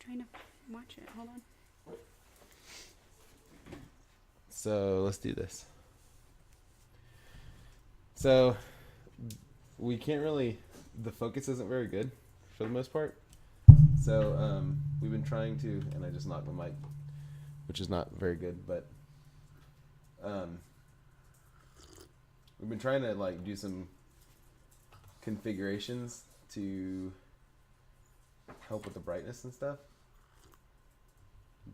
trying to watch it. Hold on. So let's do this. So we can't really, the focus isn't very good for the most part. So we've been trying to, and I just knocked the mic, which is not very good, but we've been trying to like do some configurations to help with the brightness and stuff.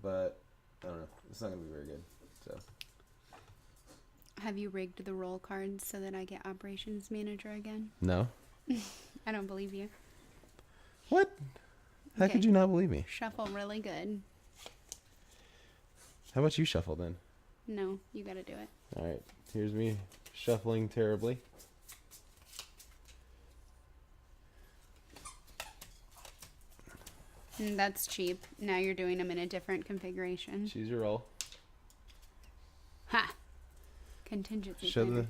But I don't know, it's not gonna be very good. So Have you rigged the roll cards so that I get operations manager again? no. I don't believe you. What? How Okay. could you not believe me? Shuffle really good. How about you shuffle then? No, you gotta do it. All right, here's me shuffling terribly. That's cheap. Now you're doing them in a different configuration. Choose your roll. Ha! Contingency Show planner.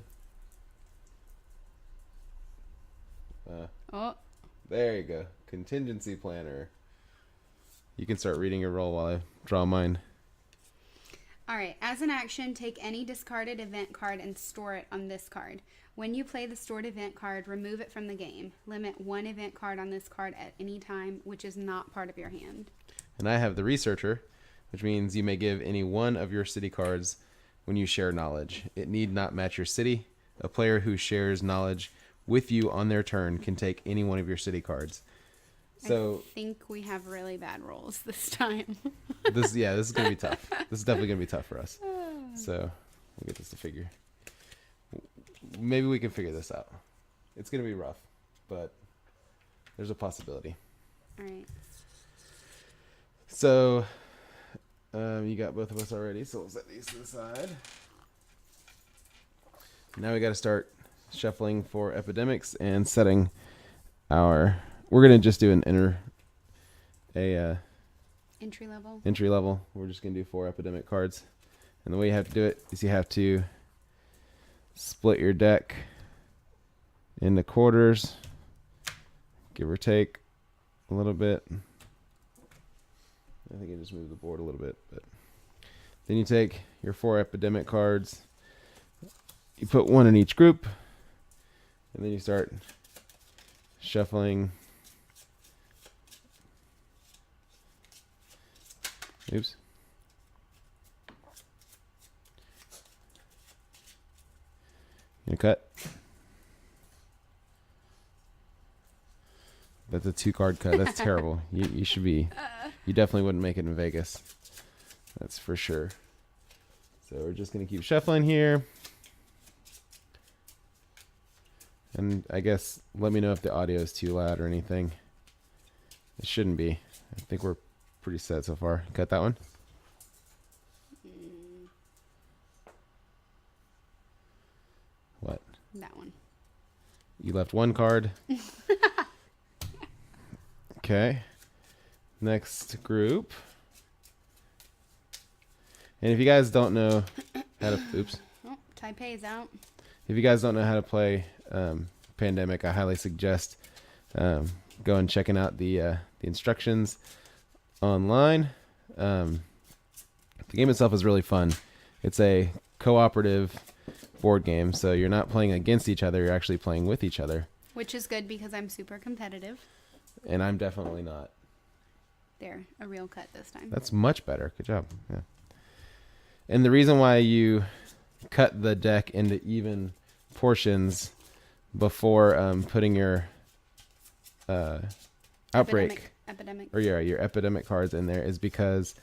Oh, There you go. Contingency planner. You can start reading your roll while I draw mine. all right. As an action, take any discarded event card and store it on this card. When you play the stored event card, remove it from the game. Limit one event card on this card at any time, which is not part of your hand. And I have the researcher, which means you may give any one of your city cards when you share knowledge. It need not match your city. A player who shares knowledge with you on their turn can take any one of your city cards. So I think we have really bad rolls this time. this is gonna be tough. This is definitely gonna be tough for us. So we'll get this to figure. Maybe we can figure this out. It's gonna be rough, but there's a possibility. All right. So you got both of us already, so we'll set these to the side. Now we got to start shuffling for epidemics and setting our. We're gonna just do an Entry level. entry level. We're just gonna do 4 epidemic cards, and the way you have to do it is you have to split your deck into quarters, give or take a little bit. I think I just moved the board a little bit, but then you take your 4 epidemic cards, you put one in each group, and then you start shuffling. Oops. You gonna cut? That's a 2-card cut. That's terrible. You should be. You definitely wouldn't make it in Vegas. That's for sure. So we're just gonna keep shuffling here. And I guess let me know if the audio is too loud or anything. It shouldn't be. I think we're pretty set so far. Cut that one. What? That one. You left 1 card. Okay. Next group. And if you guys don't know how to, oops. Oh, Taipei's out. If you guys don't know how to play Pandemic, I highly suggest going and checking out the instructions online. The game itself is really fun. It's a cooperative board game, so you're not playing against each other, you're actually playing with each other. Which is good because I'm super competitive. And I'm definitely not. There, a real cut this time. That's much better. Good job. Yeah. And the reason why you cut the deck into even portions before putting your outbreak Epidemic. or your epidemic cards in there is because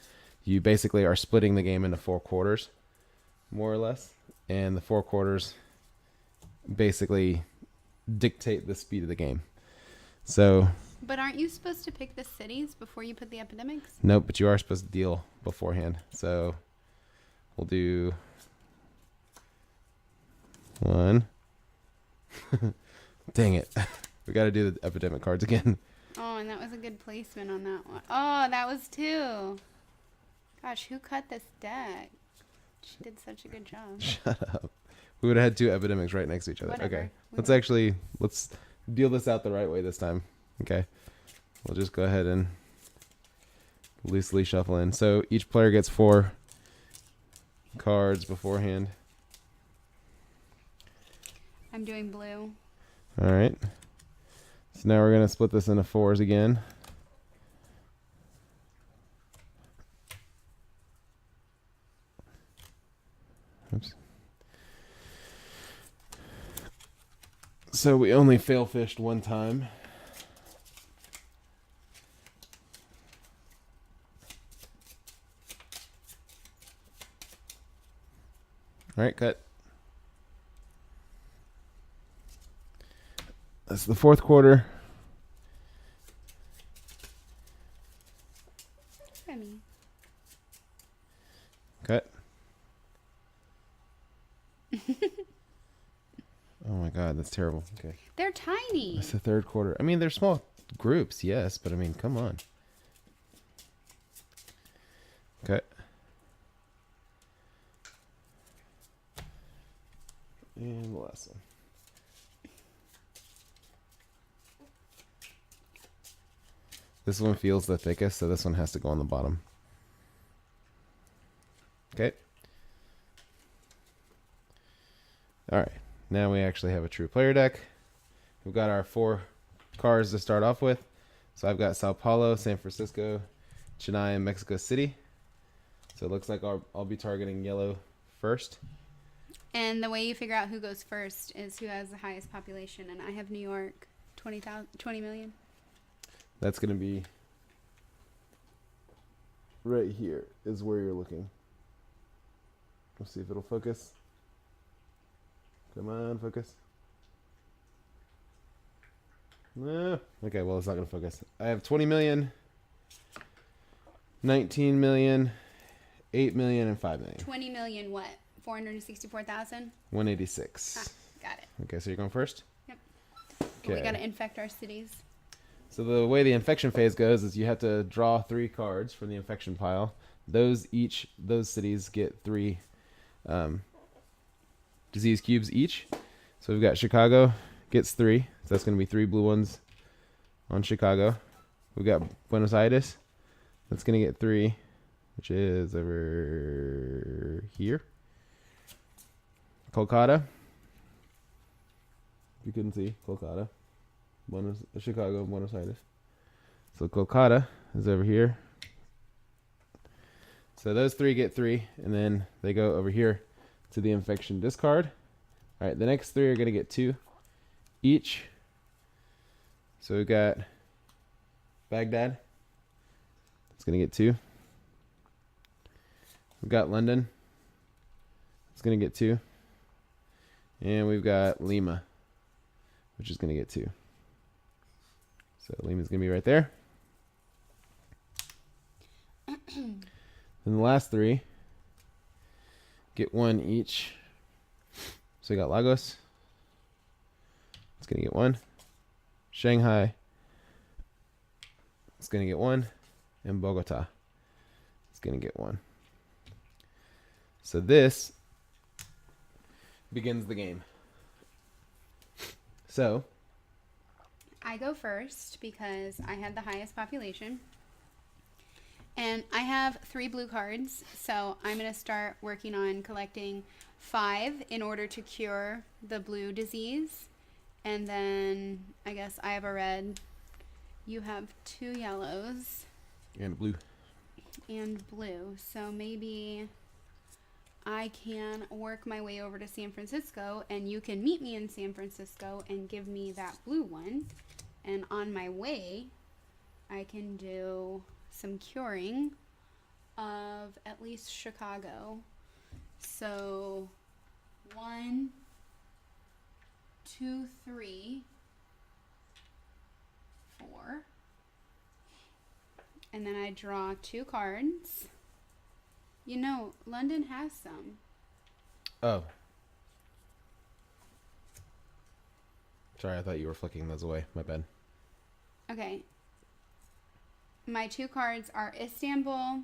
you basically are splitting the game into 4 quarters, more or less, and the 4 quarters basically dictate the speed of the game. So But aren't you supposed to pick the cities before you put the epidemics? nope, but you are supposed to deal beforehand. So we'll do 1. Dang it. We got to do the epidemic cards again. Oh, and that was a good placement on that one. Oh, that was 2. Gosh, who cut this deck? She did such a good job. Shut up. We would have had 2 epidemics right next to each other. Whatever. Okay. We Let's deal this out the right way this time. Okay. We'll just go ahead and loosely shuffling. So each player gets 4 cards beforehand. I'm doing blue. All right. So now we're going to split this into 4s again. Oops. So we only fail fished 1 time. All right, cut. That's the 4th quarter. Remy. Cut. Oh my God, that's terrible. Okay. They're tiny. That's the 3rd quarter. I mean, they're small groups, yes, but I mean, come on. Cut. And the last one. This one feels the thickest, so this one has to go on the bottom. Okay. All right. Now we actually have a true player deck. We've got our 4 cards to start off with. So I've got Sao Paulo, San Francisco, Chennai, and Mexico City. So it looks like I'll be targeting yellow first. And the way you figure out who goes first is who has the highest population. And I have New York, 20 million. That's going to be right here is where you're looking. Let's see if it'll focus. Come on, focus. No. Okay, well, it's not going to focus. I have 20 million, 19 million, 8 million, and 5 million. 20 million what? 464,000? 186. Ah, got it. Okay, so you're going first? Yep. Okay. We got to infect our cities. So the way the infection phase goes is you have to draw 3 cards from the infection pile. Those cities get 3 disease cubes each. So we've got Chicago gets 3. So that's going to be 3 blue ones on Chicago. We've got Buenos Aires. That's going to get 3, which is over here. Kolkata. You couldn't see Kolkata. Chicago and Buenos Aires. So Kolkata is over here. So those 3 get 3, and then they go over here to the infection discard. All right, the next 3 are going to get 2 each. So we've got Baghdad. It's going to get 2. We've got London. It's going to get 2. And we've got Lima, which is going to get 2. So Lima's going to be right there. Then the last 3 get 1 each. So we got Lagos. It's going to get 1. Shanghai. It's going to get 1. And Bogota. It's going to get 1. So this begins the game. So I go first because I had the highest population. And I have 3 blue cards, so I'm going to start working on collecting 5 in order to cure the blue disease. And then I guess I have a red. You have 2 yellows. and blue. And blue. So maybe I can work my way over to San Francisco, and you can meet me in San Francisco and give me that blue one. And on my way, I can do some curing of at least Chicago. So 1, 2, 3, 4. And then I draw 2 cards. You know, London has some. Oh. Sorry, I thought you were flicking those away. My bad. Okay. My 2 cards are Istanbul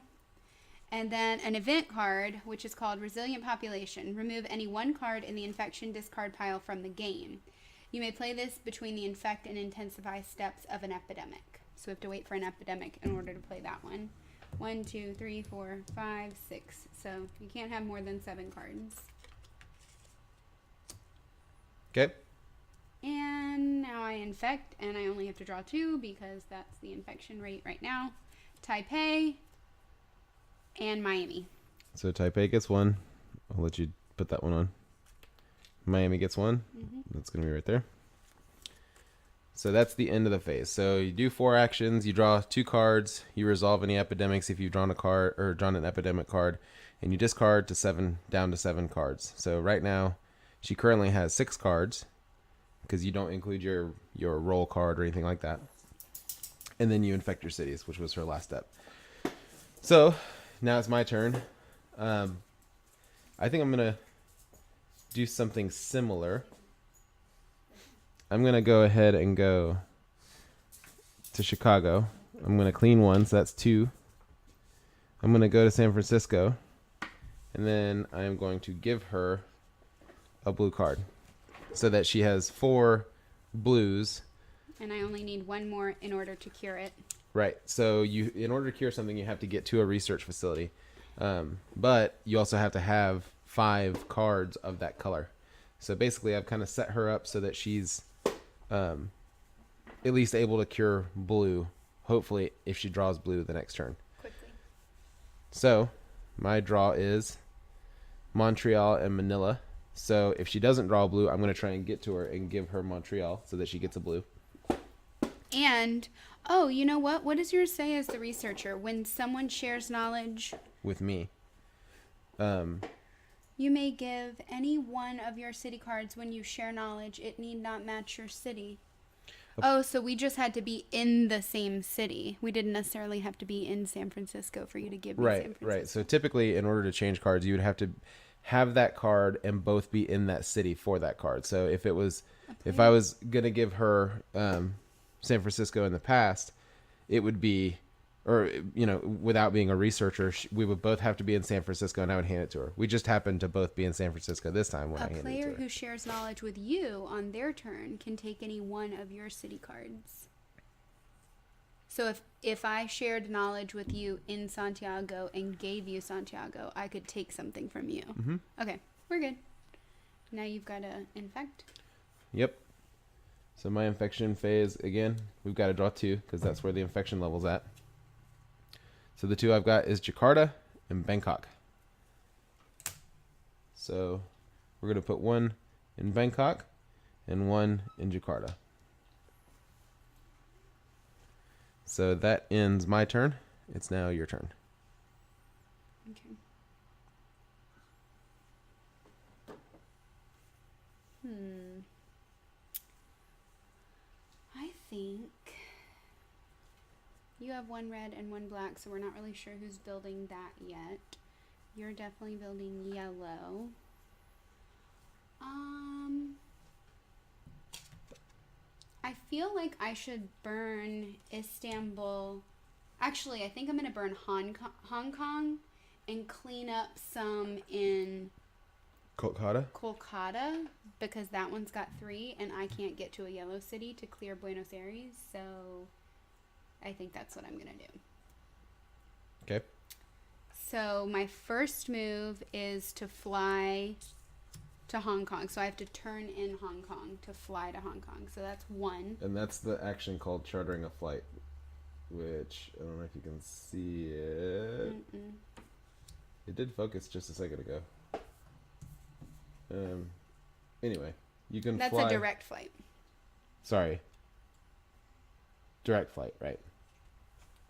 and then an event card, which is called Resilient Population. Remove any 1 card in the infection discard pile from the game. You may play this between the infect and intensify steps of an epidemic. So we have to wait for an epidemic in order to play that one. 1, 2, 3, 4, 5, 6. So you can't have more than 7 cards. Okay. And now I infect, and I only have to draw 2 because that's the infection rate right now. Taipei and Miami. So Taipei gets 1. I'll let you put that one on. Miami gets 1. That's going to be right there. So that's the end of the phase. So you do 4 actions. You draw 2 cards. You resolve any epidemics if you've drawn a card or drawn an epidemic card, and you discard down to 7 cards. So right now, she currently has 6 cards because you don't include your roll card or anything like that. And then you infect your cities, which was her last step. So now it's my turn. I think I'm gonna do something similar. I'm going to go ahead and go to Chicago. I'm going to clean 1, so that's 2. I'm going to go to San Francisco, and then I am going to give her a blue card so that she has 4 blues. And I only need 1 more in order to cure it. Right. So in order to cure something, you have to get to a research facility. But you also have to have 5 cards of that color. So basically, I've kind of set her up so that she's at least able to cure blue, hopefully, if she draws blue the next turn. Quickly. So my draw is Montreal and Manila. So if she doesn't draw blue, I'm going to try and get to her and give her Montreal so that she gets a blue. And, oh, you know what? What does yours say as the researcher? When someone shares knowledge With me. You may give any one of your city cards when you share knowledge. It need not match your city. Oh, so we just had to be in the same city. We didn't necessarily have to be in San Francisco for you to give me San Francisco. Right. So typically, in order to change cards, you would have to have that card and both be in that city for that card. So if I was going to give her San Francisco in the past, it would be, or, without being a researcher, we would both have to be in San Francisco, and I would hand it to her. We just happened to both be in San Francisco this time when I handed it to her. A player who shares knowledge with you on their turn can take any one of your city cards. So if I shared knowledge with you in Santiago and gave you Santiago, I could take something from you. Mm-hmm. Okay, we're good. Now you've got to infect. Yep. So my infection phase, again, we've got to draw 2 because that's where the infection level's at. So the 2 I've got is Jakarta and Bangkok. So we're going to put 1 in Bangkok and 1 in Jakarta. So that ends my turn. It's now your turn. Okay. I think you have 1 red and 1 black, so we're not really sure who's building that yet. You're definitely building yellow. I feel like I should burn Istanbul. Actually, I think I'm going to burn Hong Kong and clean up some in Kolkata because that one's got 3 and I can't get to a yellow city to clear Buenos Aires, so I think that's what I'm going to do. Okay. So my first move is to fly to Hong Kong. So I have to turn in Hong Kong to fly to Hong Kong. So that's 1. And that's the action called chartering a flight, which I don't know if you can see it. It did focus just a second ago. Anyway, you can fly. That's a direct flight. Sorry. Direct flight, right.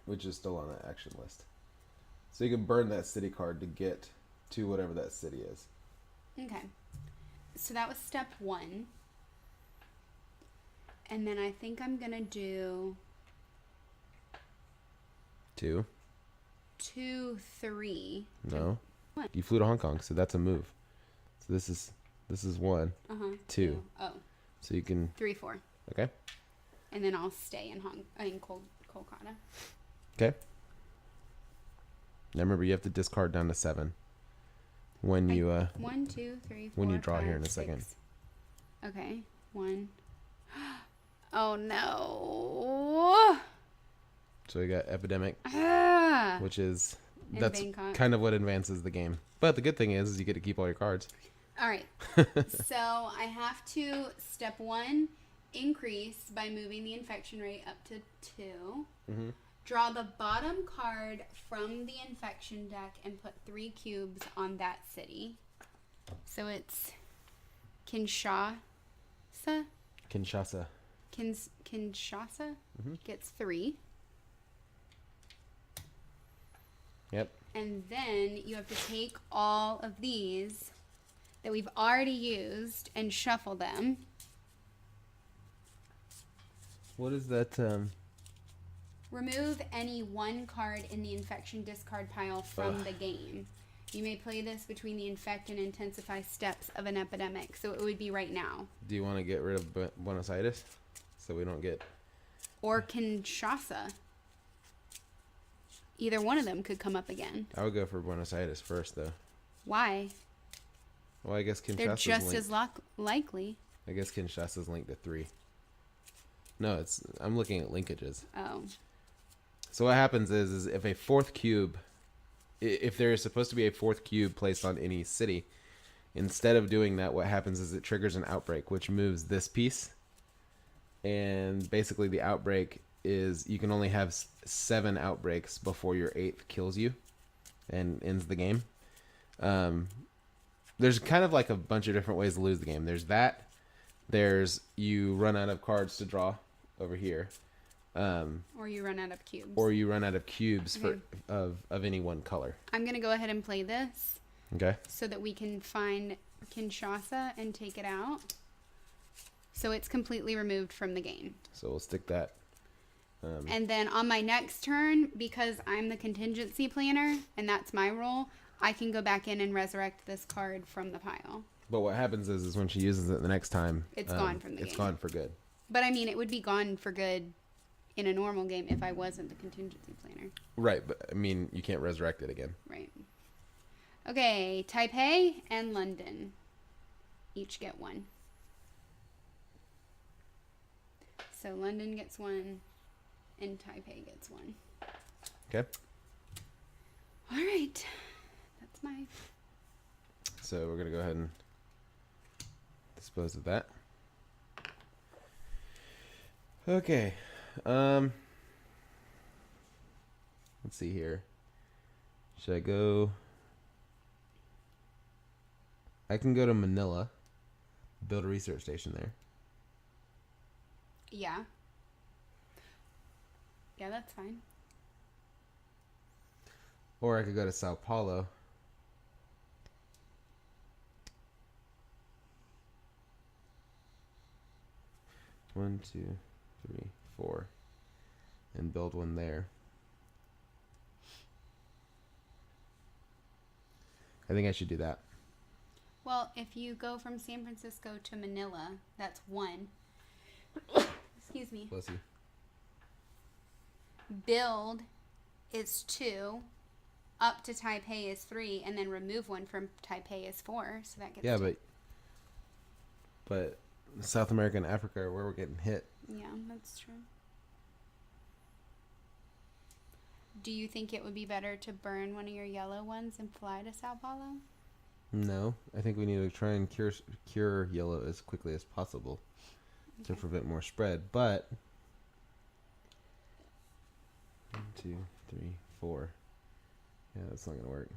Which is still on that action list. So you can burn that city card to get to whatever that city is. Okay. So that was step 1. And then I think I'm going to do 2. 2, 3. No. What? You flew to Hong Kong, so that's a move. So this is 1. 2. Oh. So you can 3, 4. Okay. And then I'll stay in Kolkata. Okay. Now remember, you have to discard down to 7 when you 1, 2, 3, 4. when you draw 5, here in a 6. second. Okay. 1. Oh no. So we got epidemic. Ah. Yeah. which is In that's Bangkok. kind of what advances the game. But the good thing is you get to keep all your cards. All right. So I have to, step 1, increase by moving the infection rate up to 2. Mm-hmm. Draw the bottom card from the infection deck and put 3 cubes on that city. So it's Kinshasa. Kinshasa. Kinshasa Mm-hmm. gets 3. Yep. And then you have to take all of these that we've already used and shuffle them. What is that? Remove any 1 card in the infection discard pile from the game. You may play this between the infect and intensify steps of an epidemic. So it would be right now. Do you want to get rid of Buenos Aires so we don't get... Or Kinshasa. Either one of them could come up again. I would go for Buenos Aires first, though. Why? Well, I guess Kinshasa's They're just linked. as likely. I guess Kinshasa's linked to 3. No, I'm looking at linkages. Oh. So what happens is if a 4th cube, if there is supposed to be a 4th cube placed on any city, instead of doing that, what happens is it triggers an outbreak, which moves this piece. And basically the outbreak is you can only have 7 outbreaks before your 8th kills you and ends the game. There's kind of like a bunch of different ways to lose the game. There's that. There's you run out of cards to draw over here. Or you run out of cubes. Or you run out of cubes of any one color. I'm going to go ahead and play this. Okay. So that we can find Kinshasa and take it out. So it's completely removed from the game. So we'll stick that. And then on my next turn, because I'm the contingency planner, and that's my role, I can go back in and resurrect this card from the pile. But what happens is when she uses it the next time, it's gone from the game. It's gone for good. But I mean, it would be gone for good in a normal game if I wasn't the contingency planner. Right, but I mean, you can't resurrect it again. Right. Okay, Taipei and London each get 1. So London gets 1 and Taipei gets 1. Okay. All right. That's my... So we're going to go ahead and dispose of that. Okay. Let's see here. Should I go? I can go to Manila, build a research station there. Yeah. Yeah, that's fine. Or I could go to Sao Paulo. One, two, three, 4. And build one there. I think I should do that. Well, if you go from San Francisco to Manila, that's 1. Excuse me. Bless you. Build is 2. Up to Taipei is 3. And then remove 1 from Taipei is 4. So that gets 2. but South America and Africa are where we're getting hit. Yeah, that's true. Do you think it would be better to burn one of your yellow ones and fly to Sao Paulo? No, I think we need to try and cure yellow as quickly as possible to prevent more spread. But 1, 2, 3, 4. Yeah, that's not gonna work.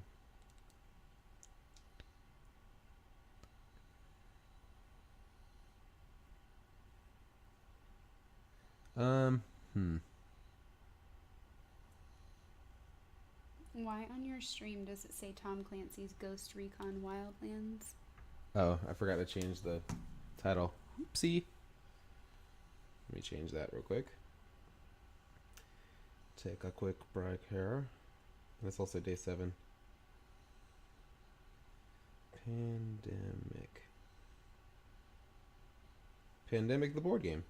Why on your stream does it say Tom Clancy's Ghost Recon Wildlands? Oh, I forgot to change the title. Oopsie. Let me change that real quick. Take a quick break here. And it's also day 7. Pandemic the board game.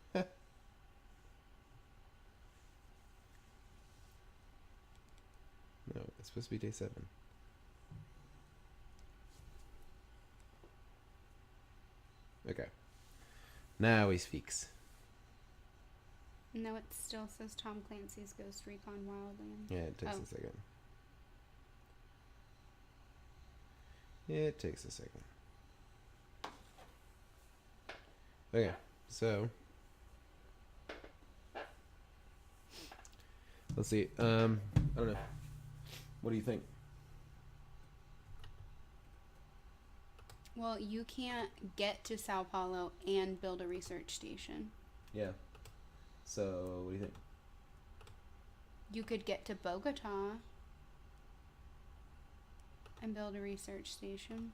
No, it's supposed to be day 7. Okay. Now he speaks. No, it still says Tom Clancy's Ghost Recon Wildlands. Yeah, it takes Oh. a second. It takes a second. Okay, so let's see. I don't know. What do you think? Well, you can't get to Sao Paulo and build a research station. Yeah. So what do you think? You could get to Bogota and build a research station.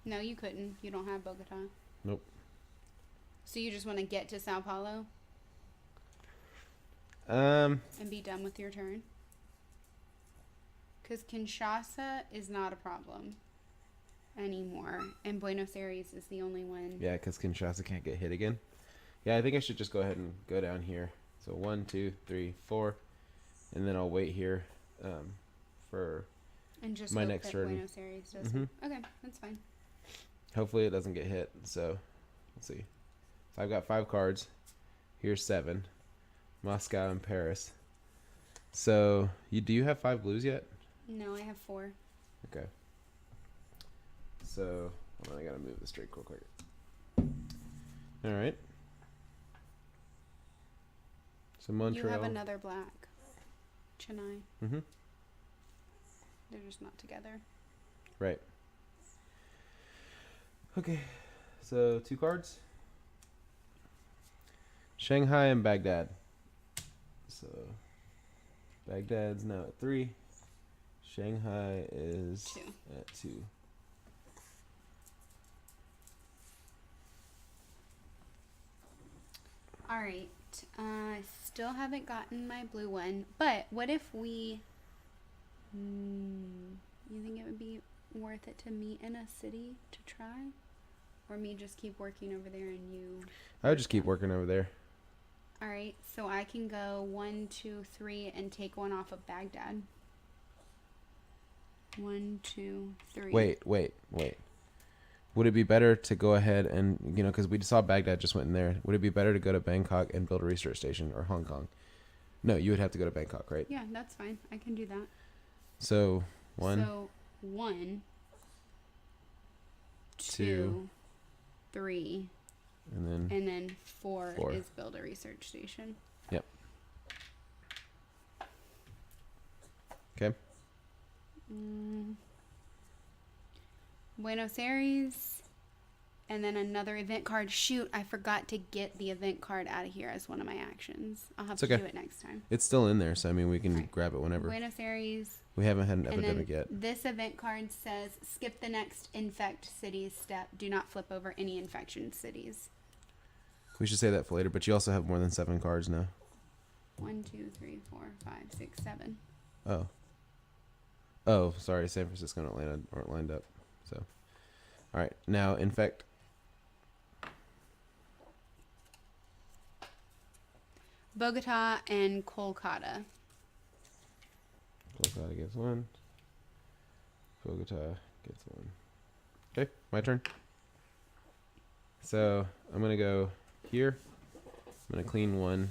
No, you couldn't. You don't have Bogota. Nope. So you just want to get to Sao Paulo Um. and be done with your turn? Because Kinshasa is not a problem anymore, and Buenos Aires is the only one. Yeah, because Kinshasa can't get hit again. Yeah, I think I should just go ahead and go down here. So 1, 2, 3, 4, and then I'll wait here for And just my hope next that turn. Buenos Aires doesn't. Okay, that's fine. Hopefully it doesn't get hit. So let's see. So I've got 5 cards. Here's 7. Moscow and Paris. So do you have 5 blues yet? No, I have 4. Okay. So hold on, I gotta move this straight real quick. All right. So Montreal. You have another black. Chennai. Mm-hmm. They're just not together. Right. Okay. So 2 cards. Shanghai and Baghdad. So Baghdad's now at 3. Shanghai is 2. at 2. All right. Still haven't gotten my blue one. But what if we... you think it would be worth it to meet in a city to try? Or me just keep working over there and you... I would just keep working over there. All right. So I can go 1, 2, 3 and take one off of Baghdad. 1, 2, 3. Wait. Would it be better to go ahead and, because we saw Baghdad just went in there. Would it be better to go to Bangkok and build a research station, or Hong Kong? No, you would have to go to Bangkok, right? Yeah, that's fine. I can do that. So 1, So 1, 2, 2, 3, and then 4 4. is build a research station. Yep. Okay. Buenos Aires, and then another event card. Shoot, I forgot to get the event card out of here as one of my actions. I'll have It's to okay. do it next time. It's still in there, so I mean we can Alright. grab it whenever. Buenos Aires. We haven't had an And then epidemic yet. this event card says skip the next infect cities step. Do not flip over any infection cities. We should say that for later, but you also have more than 7 cards now. 1, 2, 3, 4, 5, 6, 7. Oh, sorry, San Francisco and Atlanta aren't lined up. So, all right, now infect. Bogota and Kolkata. Kolkata gets 1. Bogota gets 1. Okay, my turn. So I'm gonna go here. I'm gonna clean 1.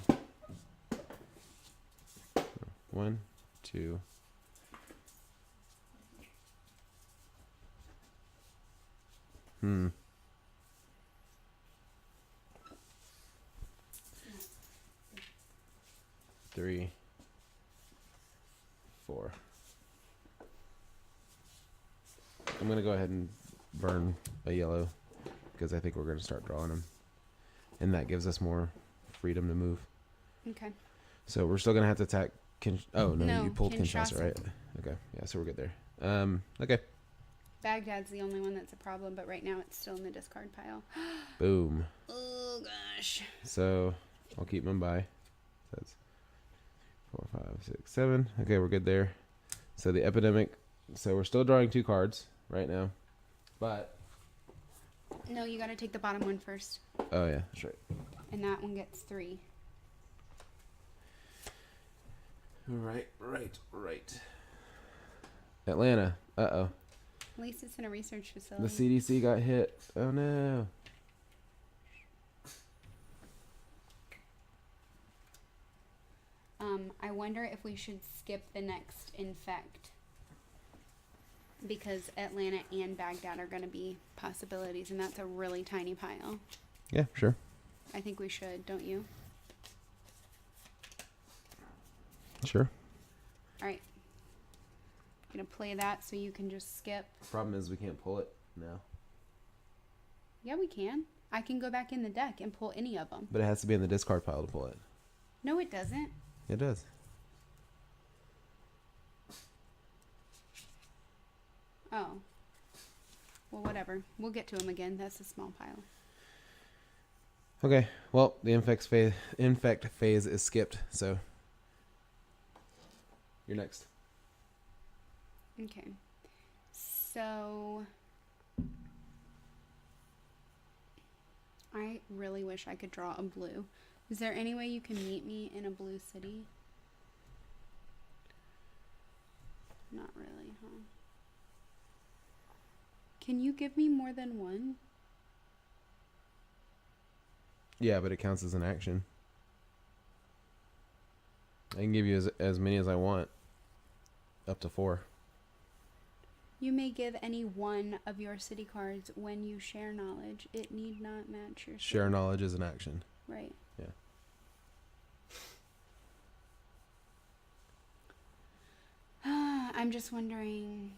1, 2. 3, 4. I'm gonna go ahead and burn a yellow because I think we're gonna start drawing them, and that gives us more freedom to move. Okay. So we're still gonna have to attack. Oh no, No, you pulled Kinshasa. Kinshasa, right? Okay, yeah, so we're good there. Okay, Baghdad's the only one that's a problem, but right now it's still in the discard pile. boom. Oh gosh. So I'll keep them by. That's 4, 5, 6, 7. Okay, we're good there. So the epidemic. So we're still drawing 2 cards right now, but No, you gotta take the bottom one first. oh yeah, that's right. And that one gets 3. Right. Atlanta. Uh-oh. At least it's in a research The facility. CDC got hit. Oh no. I wonder if we should skip the next infect. because Atlanta and Baghdad are going to be possibilities, and that's a really tiny pile. Yeah, sure. I think we should, don't you? Sure. All right. I'm going to play that so you can just skip. Problem is we can't pull it now. Yeah, we can. I can go back in the deck and pull any of them. But it has to be in the discard pile to pull it. No, it doesn't. It does. Oh. Well, whatever. We'll get to them again. That's a small pile. Okay. Well, the infect phase is skipped, so you're next. Okay. So I really wish I could draw a blue. Is there any way you can meet me in a blue city? Not really, huh? Can you give me more than one? Yeah, but it counts as an action. I can give you as many as I want. Up to 4. You may give any one of your city cards when you share knowledge. It need not match your Share city. knowledge is an action. Right. Yeah. I'm just wondering.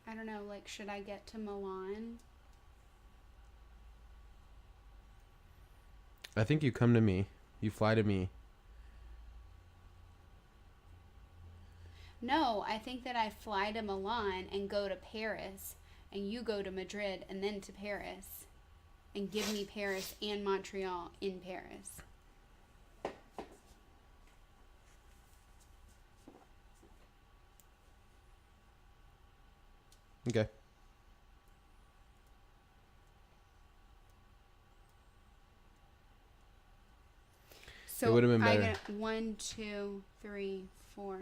I don't know, like, should I get to Milan? I think you come to me. You fly to me. No, I think that I fly to Milan and go to Paris, and you go to Madrid and then to Paris, and give me Paris and Montreal in Paris. Okay. So It would've been better. I get 1, 2, 3, 4.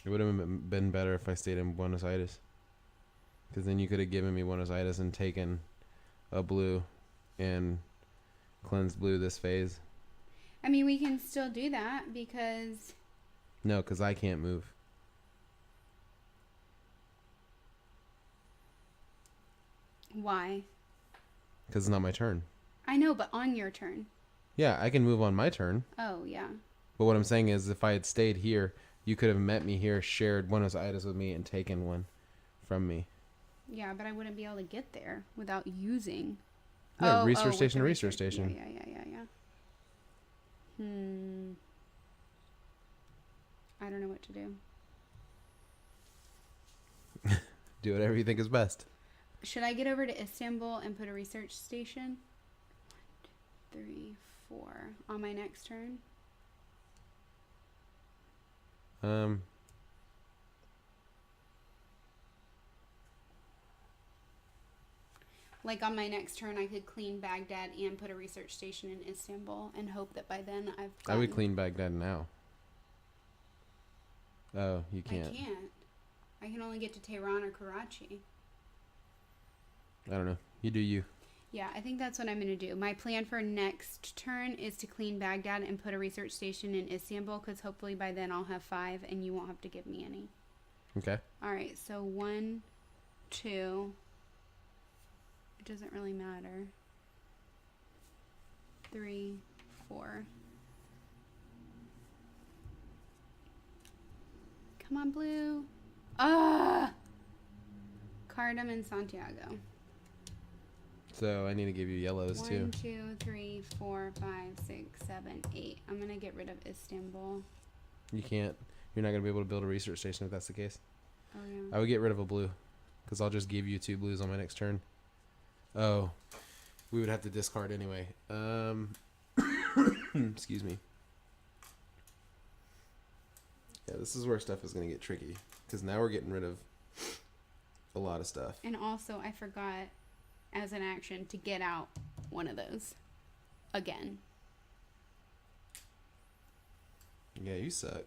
It would have been better if I stayed in Buenos Aires. Because then you could have given me Buenos Aires and taken a blue and cleansed blue this phase. I mean, we can still do that because... No, because I can't move. Why? Because it's not my turn. I know, but on your turn. Yeah, I can move on my turn. Oh, yeah. But what I'm saying is if I had stayed here, you could have met me here, shared Buenos Aires with me, and taken one from me. Yeah, but I wouldn't be able to get there without using... Yeah, research with station the to research station. Yeah. I don't know what to do. Do whatever you think is best. Should I get over to Istanbul and put a research station? 1, 2, 3, 4 on my next turn? Like on my next turn, I could clean Baghdad and put a research station in Istanbul and hope that by then I've I would clean Baghdad now. Oh, you can't. I can't. I can only get to Tehran or Karachi. I don't know. You do you. Yeah, I think that's what I'm going to do. My plan for next turn is to clean Baghdad and put a research station in Istanbul because hopefully by then I'll have 5 and you won't have to give me any. Okay. All right, so 1, 2. It doesn't really matter. 3, 4. Come on, blue. Cardam and Santiago. So I need to give you yellows too. 1, 2, 3, 4, 5, 6, 7, 8. I'm going to get rid of Istanbul. You can't. You're not going to be able to build a research station if that's the case. Oh, yeah. I would get rid of a blue. Because I'll just give you 2 blues on my next turn. Oh. We would have to discard anyway. Excuse me. Yeah, this is where stuff is going to get tricky. Because now we're getting rid of a lot of stuff. And also, I forgot, as an action, to get out one of those. Again. Yeah, you suck.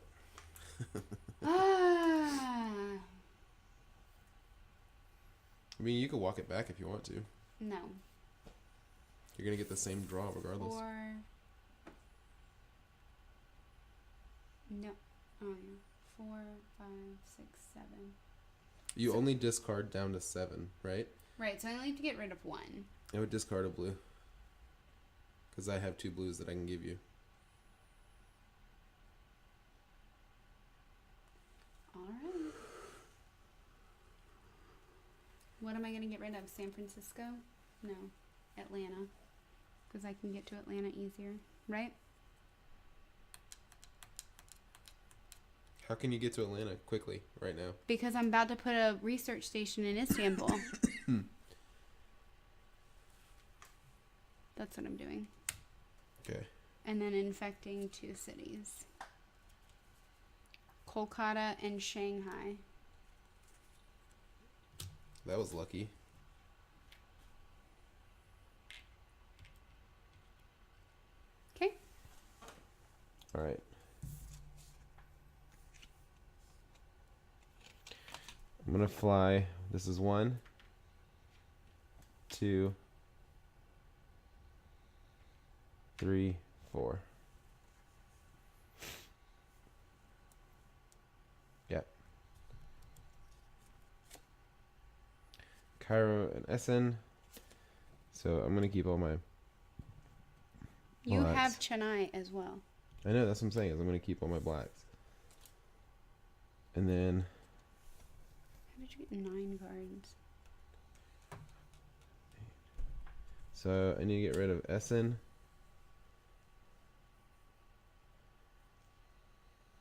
Ah. I mean, you could walk it back if you want to. No. You're gonna get the same draw regardless. 4. No. Oh yeah. 4, 5, 6, 7. You only discard down to 7, right? Right. So I only have to get rid of 1. I would discard a blue. Because I have 2 blues that I can give you. All right. What am I going to get rid of? San Francisco? No. Atlanta. Because I can get to Atlanta easier. Right? How can you get to Atlanta quickly right now? Because I'm about to put a research station in Istanbul. That's what I'm doing. Okay. And then infecting 2 cities. Kolkata and Shanghai. That was lucky. Okay. All right. I'm going to fly. This is 1, 2, 3, 4. Yep. Cairo and Essen. So I'm going to keep all my... You blacks. have Chennai as well. I know, that's what I'm saying, is I'm going to keep all my blacks. And then... How did you get 9 cards? So I need to get rid of Essen.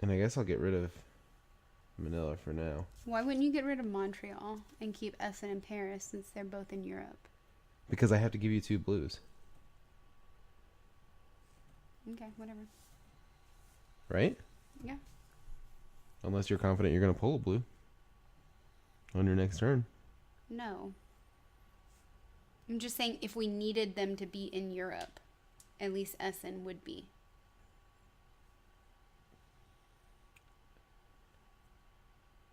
And I guess I'll get rid of Manila for now. Why wouldn't you get rid of Montreal and keep Essen and Paris since they're both in Europe? Because I have to give you 2 blues. Okay, whatever. Right? Yeah. Unless you're confident you're going to pull a blue on your next turn. No. I'm just saying if we needed them to be in Europe, at least Essen would be.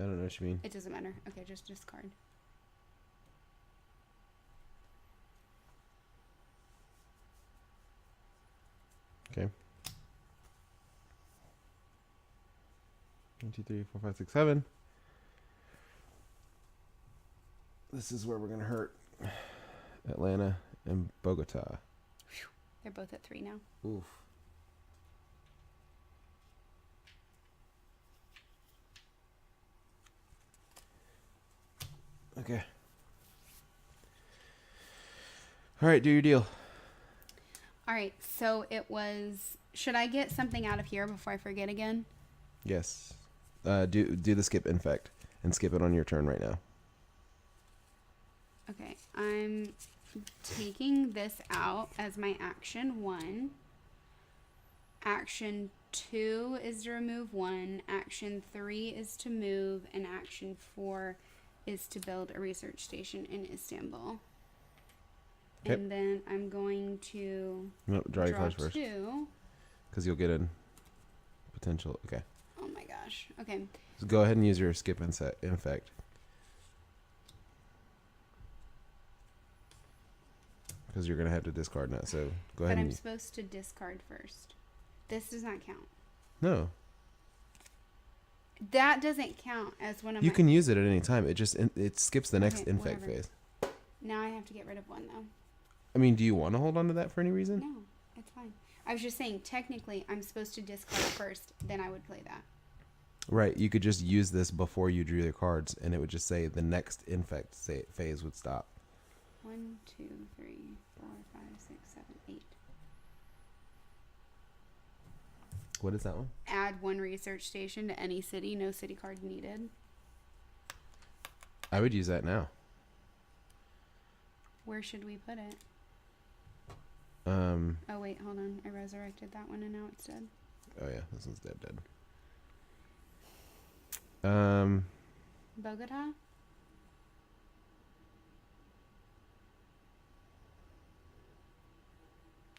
I don't know what you mean. It doesn't matter. Okay, just discard. Okay. 1, 2, 3, 4, 5, 6, 7. This is where we're going to hurt Atlanta and Bogota. They're both at 3 now. Oof. Okay. All right, do your deal. All right, so it was... Should I get something out of here before I forget again? Yes. Do the skip infect and skip it on your turn right now. Okay, I'm taking this out as my action 1. Action 2 is to remove 1. Action 3 is to move. And action 4 is to build a research station in Istanbul. Okay. And then I'm going to No, draw your cards first. 2. Because you'll get a potential. Okay. Oh my gosh. Okay. So go ahead and use your skip infect. Because you're going to have to discard now. So go ahead But I'm and... supposed to discard first. This does not count. No. That doesn't count as one of You my... can use it at any time. It just it skips the next Okay, infect whatever. phase. Now I have to get rid of 1 though. I mean, do you want to hold on to that for any reason? No, it's fine. I was just saying, technically, I'm supposed to discard first, then I would play that. Right. You could just use this before you drew your cards, and it would just say the next infect phase would stop. 1, 2, 3, 4, 5, 6, 7, 8. What is that one? Add 1 research station to any city. No city card needed. I would use that now. Where should we put it? Oh wait, hold on. I resurrected that one and now it's dead. Oh yeah, this one's dead. Bogota?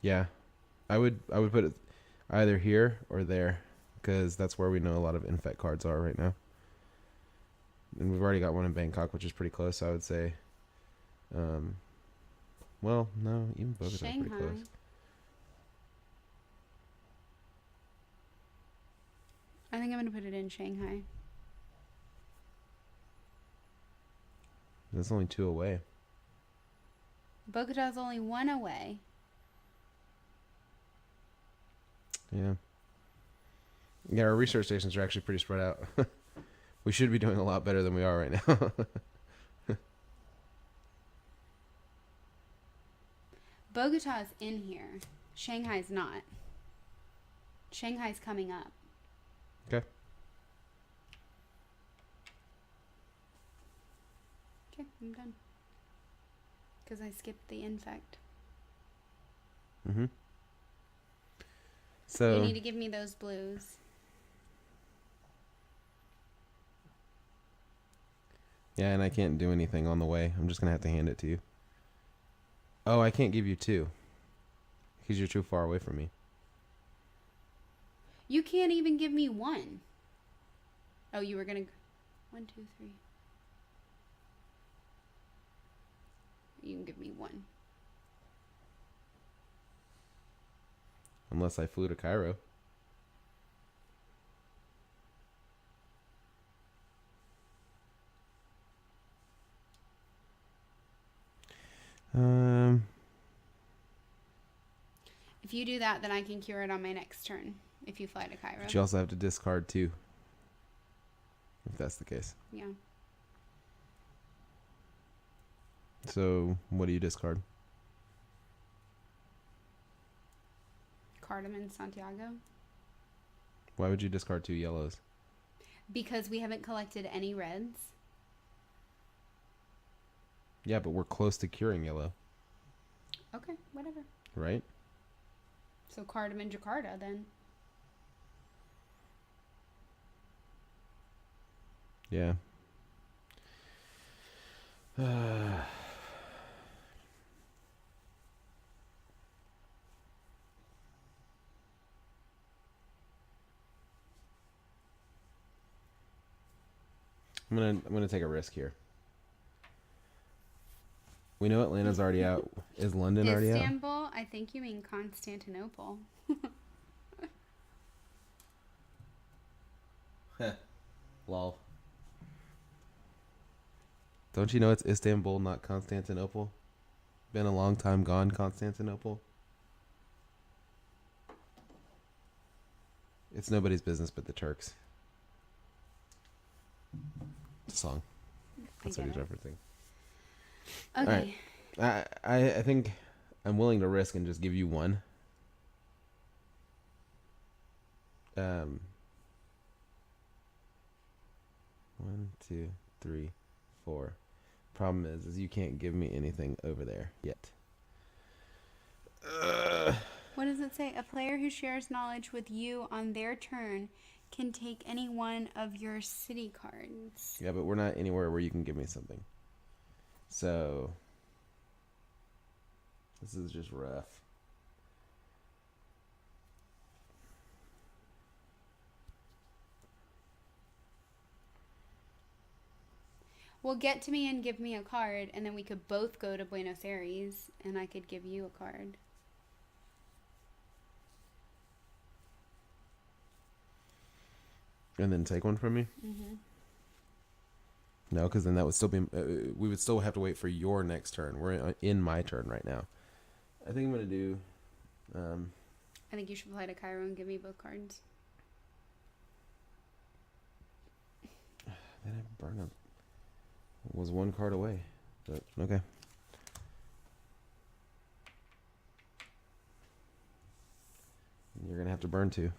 Yeah, I would put it either here or there, because that's where we know a lot of infect cards are right now. And we've already got one in Bangkok, which is pretty close. So I would say, Well, no, even Bogota's pretty Shanghai. close. I think I'm going to put it in Shanghai. That's only 2 away. Bogota's only 1 away. Yeah. Yeah, our research stations are actually pretty spread out. We should be doing a lot better than we are right now. Bogota's in here. Shanghai's not. Shanghai's coming up. Okay. Okay, I'm done. Because I skipped the infect. Mm-hmm. You So need to give me those blues. yeah, and I can't do anything on the way. I'm just gonna have to hand it to you. Oh, I can't give you 2 because you're too far away from me. You can't even give me 1. Oh, you were going to... 1, 2, 3. You can give me 1. Unless I flew to Cairo. If you do that, then I can cure it on my next turn. If you fly to Cairo. But you also have to discard 2. If that's the case. Yeah. So what do you discard? Cardamom Santiago. Why would you discard 2 yellows? Because we haven't collected any reds. Yeah, but we're close to curing yellow, Okay, whatever. right? So Cardamom Jakarta then. Yeah. I'm gonna take a risk here. We know Atlanta's already out. Is London already out? Istanbul? I think you mean Constantinople. Lol. Don't you know it's Istanbul, not Constantinople? Been a long time gone, Constantinople. It's nobody's business but the Turks. It's a song. That's what he's referencing. Okay. Right. I think I'm willing to risk and just give you 1. 1, 2, 3, 4. Problem is you can't give me anything over there yet. What does it say? A player who shares knowledge with you on their turn can take any one of your city cards. Yeah, but we're not anywhere where you can give me something. So this is just rough. Well, get to me and give me a card, and then we could both go to Buenos Aires, and I could give you a card. And then take one from me? Mm-hmm. No, because then that would still be... we would still have to wait for your next turn. We're in my turn right now. I think I'm going to do... I think you should fly to Cairo and give me both cards. Then I burn up. Was 1 card away. But, okay. You're going to have to burn 2.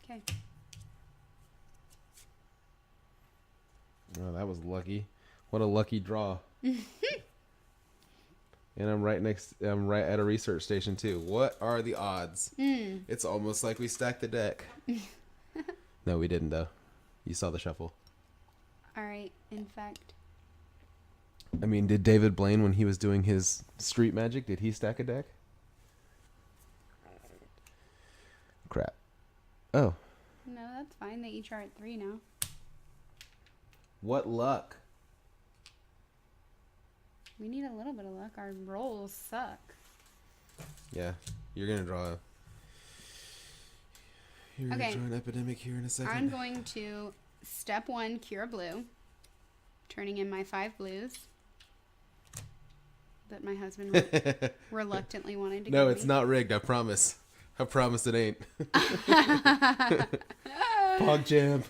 Okay. Oh, that was lucky. What a lucky draw. And I'm right at a research station too. What are the odds? It's almost like we stacked the deck. No, we didn't though. You saw the shuffle. All right. In fact. I mean, did David Blaine, when he was doing his street magic, did he stack a deck? crap. Oh. No, that's fine. They each are at 3 now. What luck. We need a little bit of luck. Our rolls suck. Yeah. You're going to draw. You're going to draw an epidemic here in a second. I'm going to step 1, cure blue. Turning in my 5 blues. That my husband reluctantly wanted to give me. It's not rigged. I promise. I promise it ain't. Pog jam.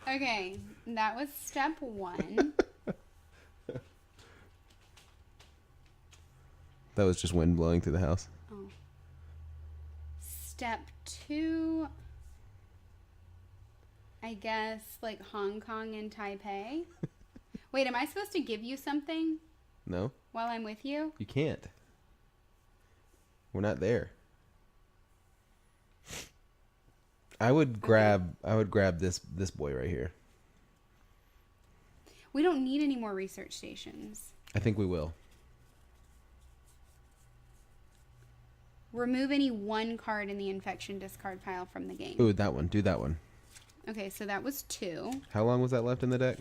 Okay, that was step 1. That was just wind blowing through the house. Oh. Step 2, I guess, like Hong Kong and Taipei. Wait, am I supposed to give you something? No. While I'm with you? You can't. We're not there. I would grab this boy right here. We don't need any more research stations. I think we will. Remove any 1 card in the infection discard pile from the game. Ooh, that one. Do that one. Okay, so that was 2. How long was that left in the deck?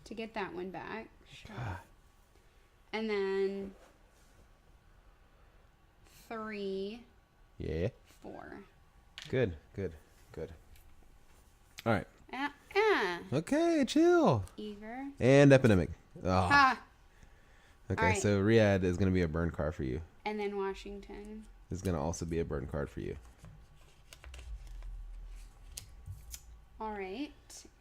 To get that one back. Sure. And then 3. Yeah. 4. Good. All right. Okay, chill. Eager. And epidemic. Oh. Ha! Okay, All right. so Riyadh is going to be a burn card for you. And then Washington. Is going to also be a burn card for you. All right.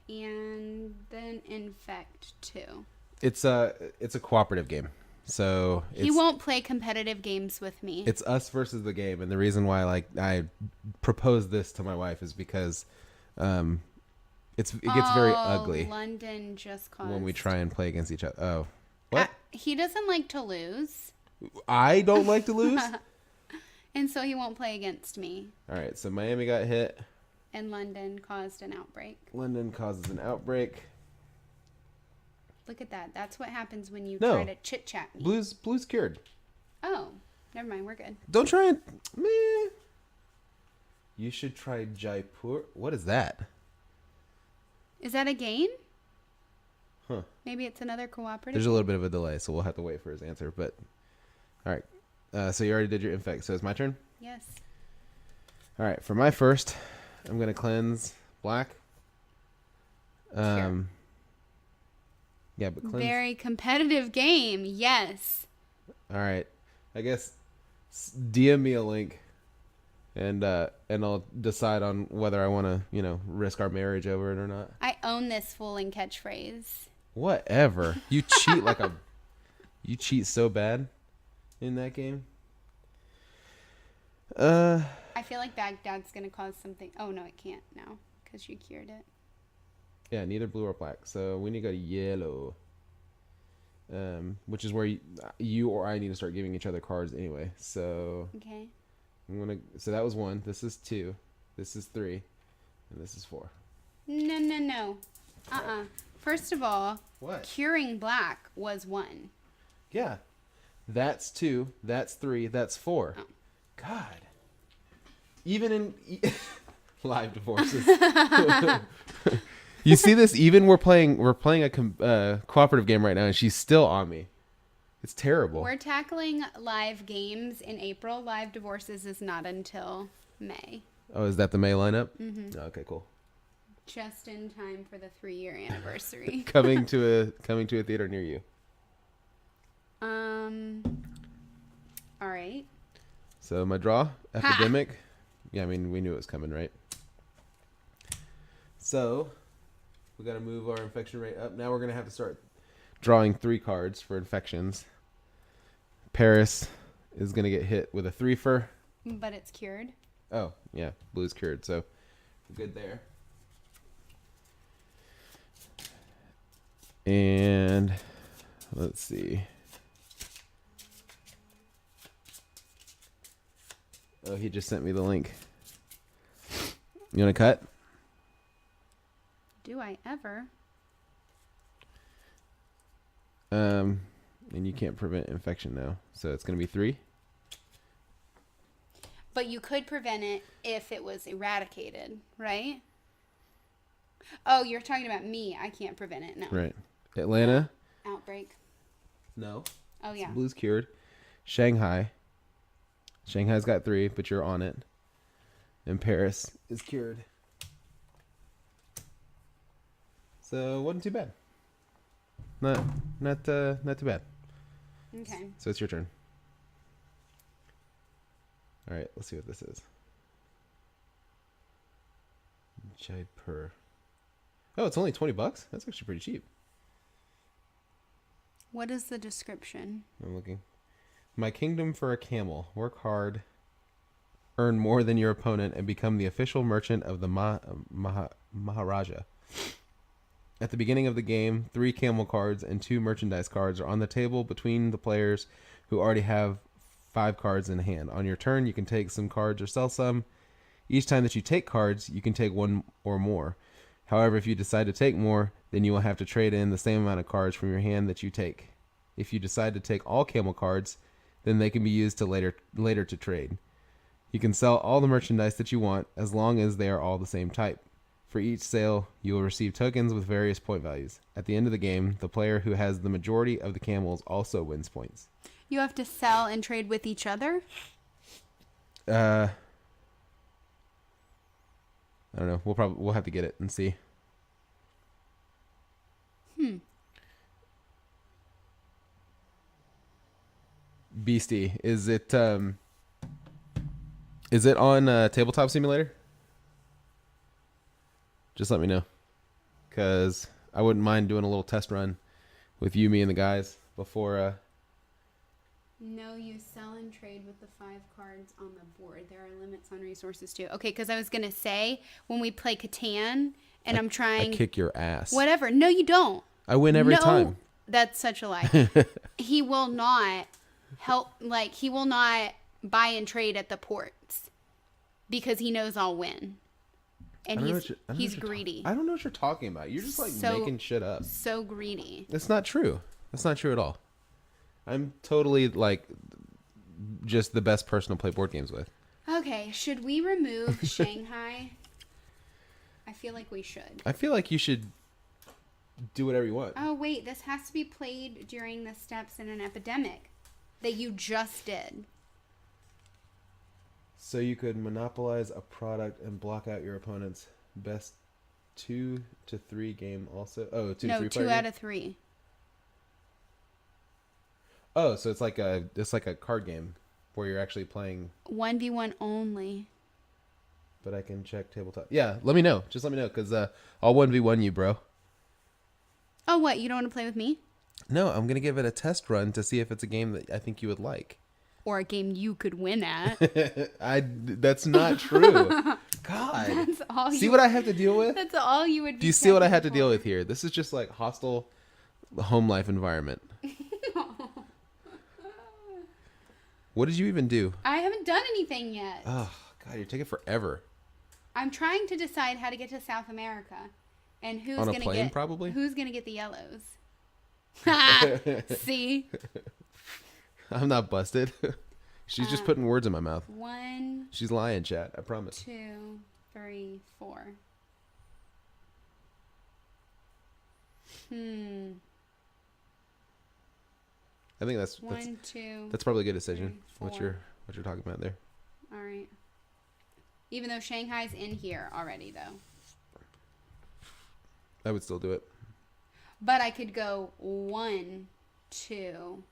And then infect 2. It's a cooperative game. So He won't play competitive games with me. It's us versus the game, and the reason why I proposed this to my wife is because it gets very ugly. London just caused. When we try and play against each other. Oh. What? He doesn't like to lose. I don't like to lose? And so he won't play against me. All right, so Miami got hit. And London caused an outbreak. London causes an outbreak. Look at that. That's what happens when you try to chit-chat me. Blue's cured. Oh, never mind. We're good. Don't try and... Meh. You should try Jaipur. What is that? Is that a game? Huh. Maybe it's another cooperative. There's a little bit of a delay, so we'll have to wait for his answer. But all right. So you already did your infect, so it's my turn? Yes. All right. For my first, I'm going to cleanse black. Sure. Yeah, but cleanse... Very competitive game. Yes. All right. I guess DM me a link, and I'll decide on whether I want to, risk our marriage over it or not. I own this fooling catchphrase. Whatever. You cheat you cheat so bad in that game. I feel like Baghdad's gonna cause something. Oh no, it can't now because you cured it. Yeah, neither blue or black. So we need to go to yellow. Which is where you or I need to start giving each other cards anyway. So okay. So that was 1. This is 2. This is 3, and this is 4. No. First of all, What? Curing black was 1. Yeah, that's 2. That's 3. That's 4. Oh. God. Even in live divorces. You see this? Even we're playing a cooperative game right now, and she's still on me. It's terrible. We're tackling live games in April. Live divorces is not until May. Oh, is that the May lineup? Mm-hmm. Okay, cool. Just in time for the 3-year anniversary. coming to a theater near you. All right. So my draw, epidemic. Yeah, I mean we knew it was coming, right? So we got to move our infection rate up. Now we're gonna have to start drawing 3 cards for infections. Paris is gonna get hit with a 3-fer. But it's cured. Oh yeah, blue's cured, so good there. And let's see. Oh, he just sent me the link. You want to cut? Do I ever? And you can't prevent infection now, so it's gonna be 3. But you could prevent it if it was eradicated, right? Oh, you're talking about me. I can't prevent it. No. Right. Atlanta. Outbreak. No. Oh, yeah. Blue's cured. Shanghai. Shanghai's got 3, but you're on it. And Paris is cured. So wasn't too bad. Not too bad. Okay. So it's your turn. All right, let's see what this is. Jaipur. Oh, it's only $20. That's actually pretty cheap. What is the description? I'm looking. My kingdom for a camel. Work hard, earn more than your opponent, and become the official merchant of the Maharaja. At the beginning of the game, 3 camel cards and 2 merchandise cards are on the table between the players who already have 5 cards in hand. On your turn, you can take some cards or sell some. Each time that you take cards, you can take 1 or more. However, if you decide to take more, then you will have to trade in the same amount of cards from your hand that you take. If you decide to take all camel cards, then they can be used to later to trade. You can sell all the merchandise that you want as long as they are all the same type. For each sale, you will receive tokens with various point values. At the end of the game, the player who has the majority of the camels also wins points. You have to sell and trade with each other? I don't know. We'll have to get it and see. Beastie, is it on Tabletop Simulator? Just let me know, because I wouldn't mind doing a little test run with you, me, and the guys before. No, you sell and trade with the 5 cards on the board. There are limits on resources too. Okay, because I was gonna say when we play Catan and I'm trying. I kick your ass. Whatever. No, you don't. I win every time. That's such a lie. He will not help. Like he will not buy and trade at the ports because he knows I'll win. And he's greedy. I don't know what you're talking about. You're just like making shit up. So greedy. That's not true. That's not true at all. I'm totally like just the best person to play board games with. Okay, should we remove Shanghai? I feel like we should. I feel like you should do whatever you want. Oh, wait, this has to be played during the steps in an epidemic that you just did. So you could monopolize a product and block out your opponent's best 2 to 3 game also. Oh, 2 to 3 2 out of 3. Oh, so it's like a card game where you're actually playing 1v1 only. But I can check tabletop. Yeah, let me know. Just let me know, because I'll 1v1 you, bro. Oh, what? You don't want to play with me? No, I'm going to give it a test run to see if it's a game that I think you would like. Or a game you could win at. That's not true. God. That's all see what I have to deal with? That's all you would be. Do you see what I had to deal with here? This is just like hostile home life environment. What did you even do? I haven't done anything yet. Oh, God, you're taking forever. I'm trying to decide how to get to South America. And who's on a gonna plane, get probably? Who's gonna get the yellows? See? I'm not busted. She's just putting words in my mouth. 1. She's lying, chat. I promise. 2, 3, 4. I think that's 1, 2. That's probably a good decision. 3, 4. What you're talking about there. All right. Even though Shanghai's in here already, though. I would still do it. But I could go 1, 2,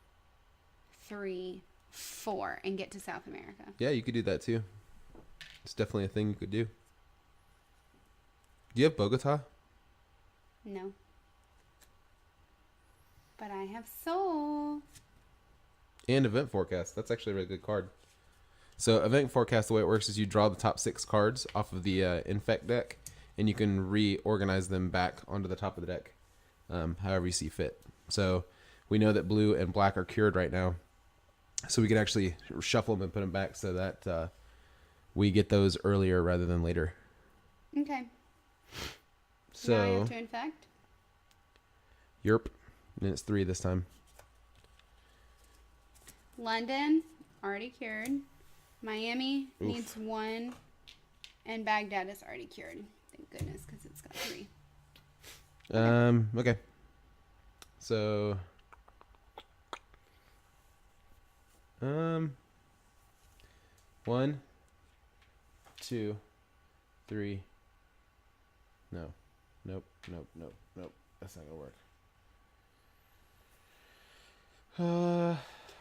3, 4 and get to South America. Yeah, you could do that too. It's definitely a thing you could do. Do you have Bogota? No. But I have Seoul. And Event Forecast. That's actually a really good card. So Event Forecast, the way it works is you draw the top 6 cards off of the Infect deck, and you can reorganize them back onto the top of the deck, however you see fit. So we know that blue and black are cured right now, so we can actually shuffle them and put them back so that we get those earlier rather than later. Okay. So now I have to infect? Yerp. And it's 3 this time. London, already cured. Miami Oof. needs 1, and Baghdad is already cured. Thank goodness, because it's got 3. Okay. So, 1, 2, 3. No. Nope. That's not gonna work.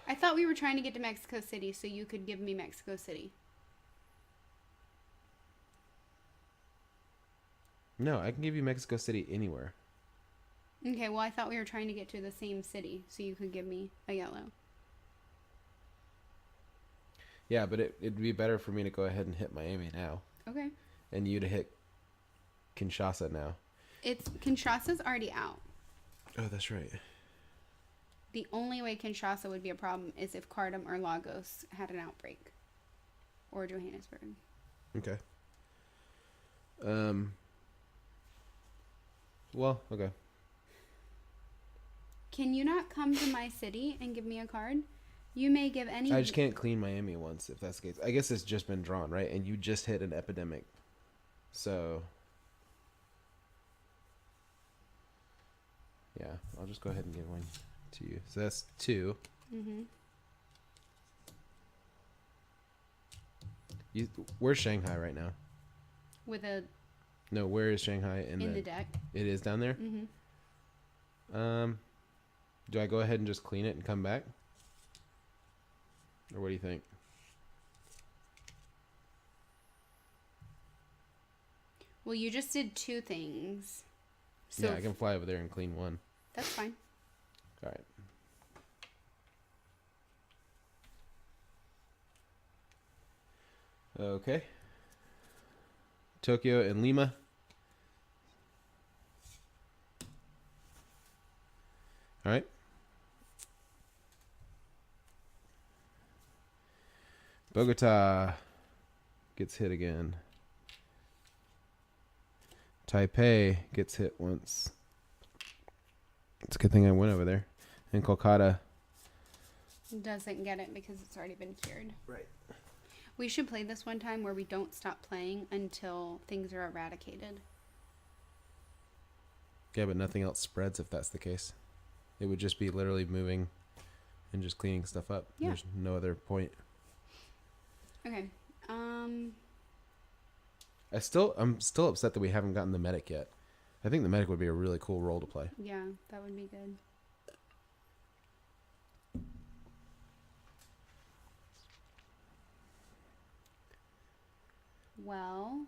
I thought we were trying to get to Mexico City so you could give me Mexico City. No, I can give you Mexico City anywhere. Okay, well, I thought we were trying to get to the same city so you could give me a yellow. Yeah, but it'd be better for me to go ahead and hit Miami now. Okay. And you to hit Kinshasa now. Kinshasa's already out. Oh, that's right. The only way Kinshasa would be a problem is if Khartoum or Lagos had an outbreak. Or Johannesburg. Okay. Well, okay. Can you not come to my city and give me a card? You may give any... I just can't clean Miami once, if that's the case. I guess it's just been drawn, right? And you just hit an epidemic. So... yeah, I'll just go ahead and give one to you. So that's 2. Mm-hmm. Where's Shanghai right now? With a... No, where is Shanghai in the deck. It is down there? Mm-hmm. Do I go ahead and just clean it and come back? Or what do you think? Well, you just did 2 things. So Yeah, I can fly over there and clean 1. That's fine. All right. Okay. Tokyo and Lima. All right. Bogota gets hit again. Taipei gets hit once. It's a good thing I went over there. And Kolkata Doesn't get it because it's already been cured. Right. We should play this one time where we don't stop playing until things are eradicated. Yeah, but nothing else spreads if that's the case. It would just be literally moving and just cleaning stuff up. Yeah. There's no other point. Okay. I'm still upset that we haven't gotten the medic yet. I think the medic would be a really cool role to play. Yeah, that would be good. Well,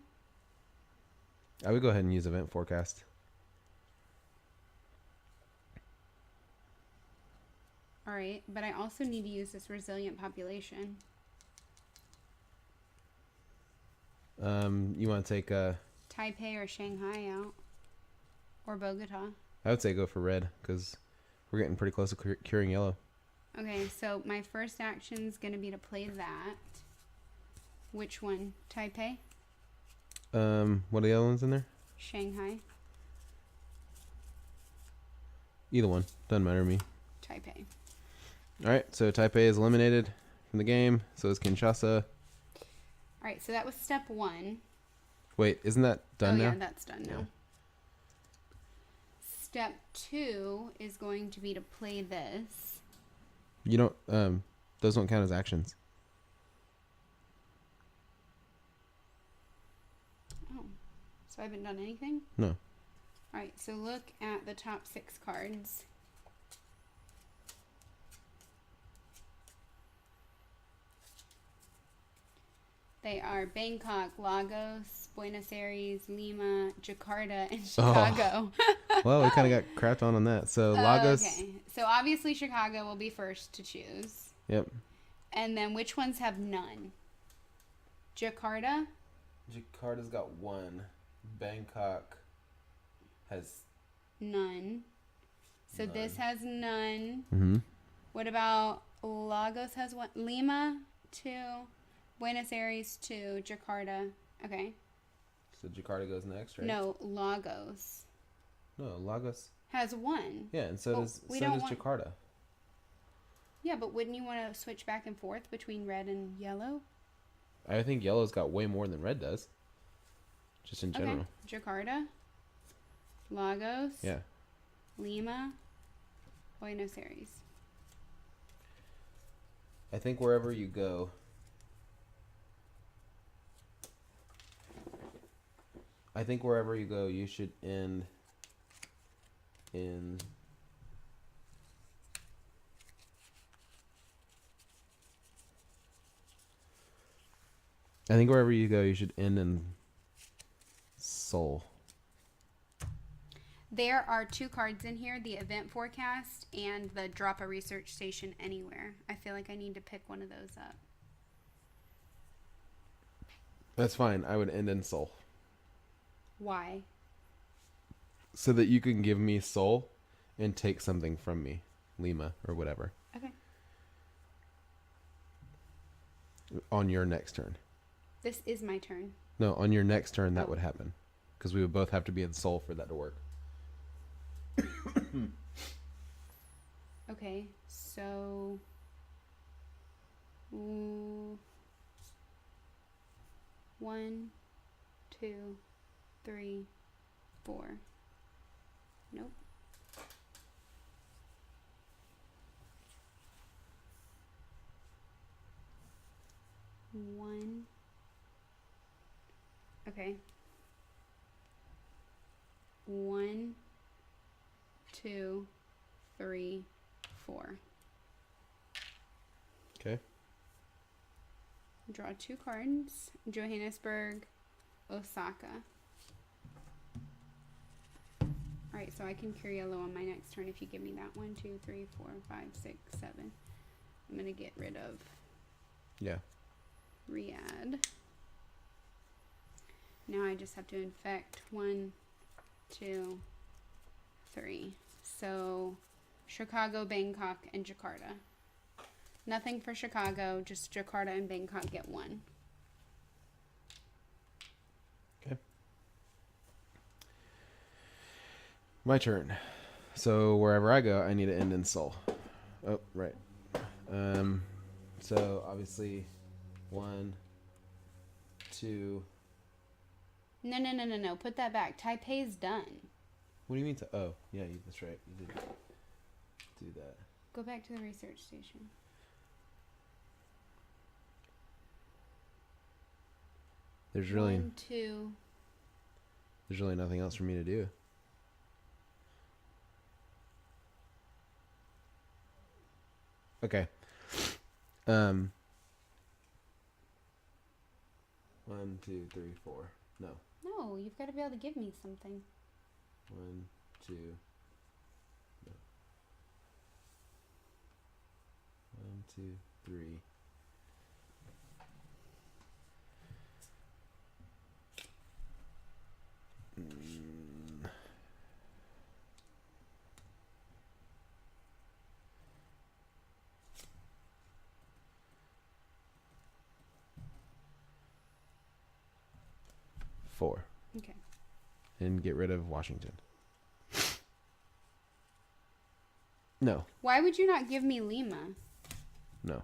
I would go ahead and use event forecast. all right, but I also need to use this resilient population. You want to take Taipei or Shanghai out. Or Bogota. I would say go for red because we're getting pretty close to curing yellow. Okay, so my first action is going to be to play that. Which one? Taipei? What are the other ones in there? Shanghai? Either one. Doesn't matter to me. Taipei. All right, so Taipei is eliminated from the game. So is Kinshasa. All right, so that was step 1. Wait, isn't that done now? Yeah, that's done now. Yeah. Step 2 is going to be to play this. You don't. Those don't count as actions. Oh, so I haven't done anything? No. All right, so look at the top 6 cards. They are Bangkok, Lagos, Buenos Aires, Lima, Jakarta, and Chicago. Well, we kind of got crapped on that. So Lagos. Okay, so obviously Chicago will be first to choose. Yep. And then which ones have none? Jakarta? Jakarta's got 1. Bangkok has None. So this has none. Mm-hmm. What about Lagos has 1? Lima, 2. Buenos Aires, 2. Jakarta. Okay. So Jakarta goes next, right? No, Lagos No, Lagos. has 1. Yeah, and so Well, does we don't want- Jakarta. Yeah, but wouldn't you want to switch back and forth between red and yellow? I think yellow's got way more than red does. Just in general. Okay. Jakarta, Lagos, Yeah. Lima, Buenos Aires. I think wherever you go, you should end in Seoul. There are 2 cards in here, the event forecast and the drop a research station anywhere. I feel like I need to pick one of those up. That's fine. I would end in Seoul. Why? So that you can give me Seoul and take something from me. Lima or whatever. Okay. On your next turn. This is my turn. No, on your next turn that would happen. Because we would both have to be in Seoul for that to work. Okay, so... 1, 2, 3, 4. Nope. One. Okay. 1, 2, 3, 4. Okay. Draw 2 cards. Johannesburg, Osaka. Alright, so I can cure yellow on my next turn if you give me that. 1, 2, 3, 4, 5, 6, 7. I'm going to get rid of Riyadh. Now I just have to infect 1, 2, 3. So Chicago, Bangkok, and Jakarta. Nothing for Chicago, just Jakarta and Bangkok get 1. Okay. My turn. So wherever I go, I need to end in Seoul. Oh, right. So obviously 1, 2. No. Put that back. Taipei's done. What do you mean to? Oh, yeah, that's right. You did do that. Go back to the research station. There's really nothing else for me to do. Okay. 1, 2, 3, 4. No. No, you've got to be able to give me something. 1, 2. No. 1, 2, 3. Four. Okay. And get rid of Washington. No. Why would you not give me Lima? No.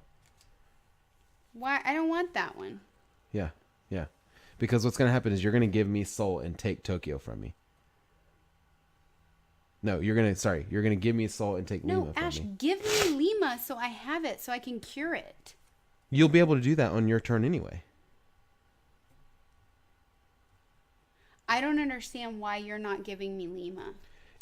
Why? I don't want that one. Yeah. Because what's going to happen is you're going to give me Seoul and take Tokyo from me. No, you're going to give me Seoul and take Lima from Ash, me. give me Lima so I have it, so I can cure it. You'll be able to do that on your turn anyway. I don't understand why you're not giving me Lima.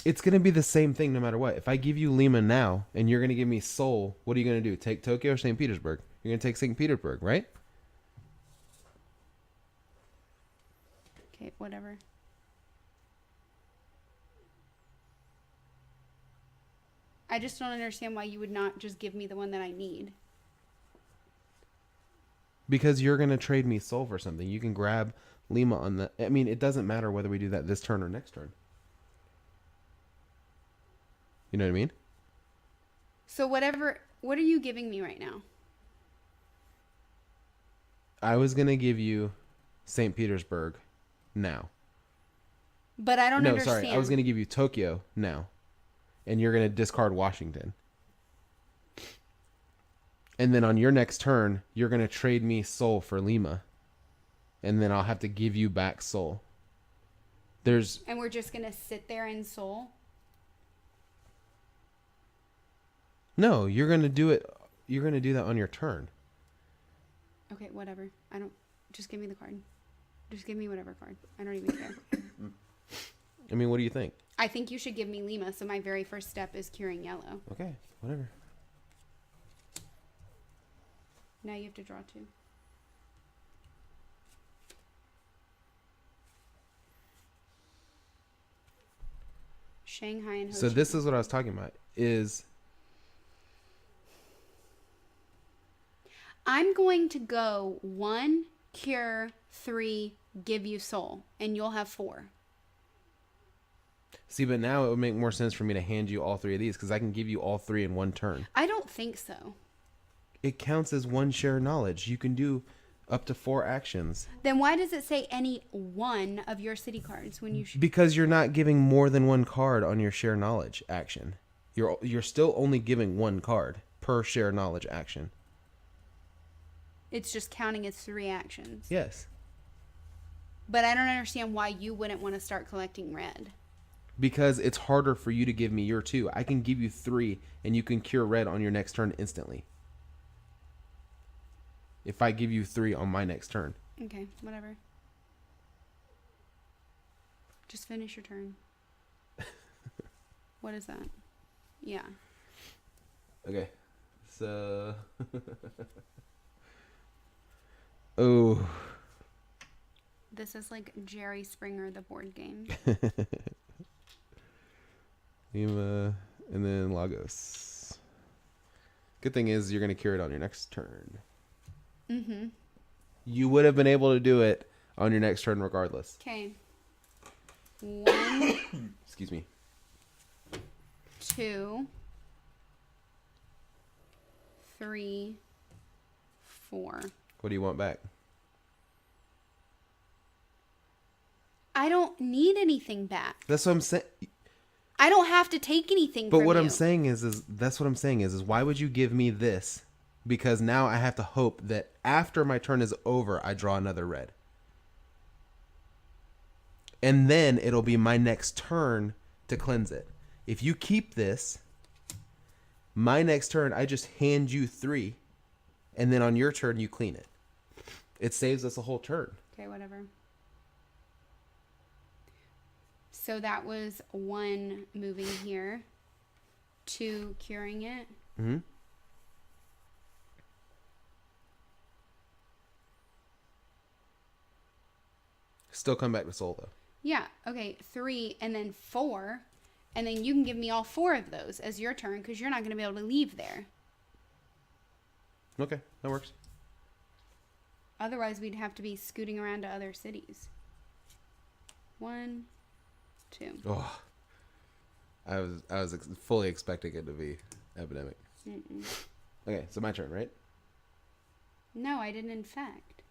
It's going to be the same thing no matter what. If I give you Lima now and you're going to give me Seoul, what are you going to do? Take Tokyo or St. Petersburg? You're going to take St. Petersburg, right? Okay, whatever. I just don't understand why you would not just give me the one that I need. Because you're going to trade me Seoul for something. You can grab Lima on the... I mean, it doesn't matter whether we do that this turn or next turn. You know what I mean? So what are you giving me right now? I was going to give you St. Petersburg now. But I don't understand. Sorry. I was going to give you Tokyo now. And you're going to discard Washington. And then on your next turn, you're going to trade me Seoul for Lima. and then I'll have to give you back soul. And we're just going to sit there in soul? No, you're going to do it. You're going to do that on your turn. Okay, whatever. Just give me the card. Just give me whatever card. I don't even care. I mean, what do you think? I think you should give me Lima, so my very first step is curing yellow. Okay, whatever. Now you have to draw 2. Shanghai and Ho So Chi this Minh. is what I was talking about. Is I'm going to go 1, cure, 3, give you soul, and you'll have 4. see, but now it would make more sense for me to hand you all 3 of these because I can give you all 3 in one turn. I don't think so. It counts as one share knowledge. You can do up to 4 actions. Then why does it say any one of your city cards when you Because you're not giving more than 1 card on your share knowledge action. You're still only giving 1 card per share knowledge action. It's just counting as 3 actions. Yes. But I don't understand why you wouldn't want to start collecting red. Because it's harder for you to give me your 2. I can give you 3 and you can cure red on your next turn instantly. If I give you 3 on my next turn. Okay, whatever. Just finish your turn. What is that? Yeah. Okay. So oh. This is like Jerry Springer, the board game. Ema, and then Lagos. Good thing is you're going to cure it on your next turn. Mm-hmm. You would have been able to do it on your next turn regardless. Okay. 1, Excuse me. 2, 3, 4. What do you want back? I don't need anything back. That's what I'm saying. I don't have to take anything But from what you. I'm saying is that's what I'm saying is why would you give me this? Because now I have to hope that after my turn is over, I draw another red. And then it'll be my next turn to cleanse it. If you keep this, my next turn, I just hand you 3. And then on your turn, you clean it. It saves us a whole turn. Okay, whatever. So that was 1 moving here, 2 curing it. Mm-hmm. Still come back to soul, though. Yeah, okay, 3 and then 4. And then you can give me all 4 of those as your turn because you're not going to be able to leave there. Okay, that works. Otherwise, we'd have to be scooting around to other cities. 1, 2. Oh, I was fully expecting it to be epidemic. Mm-mm. Okay, so my turn, right? No, I didn't infect.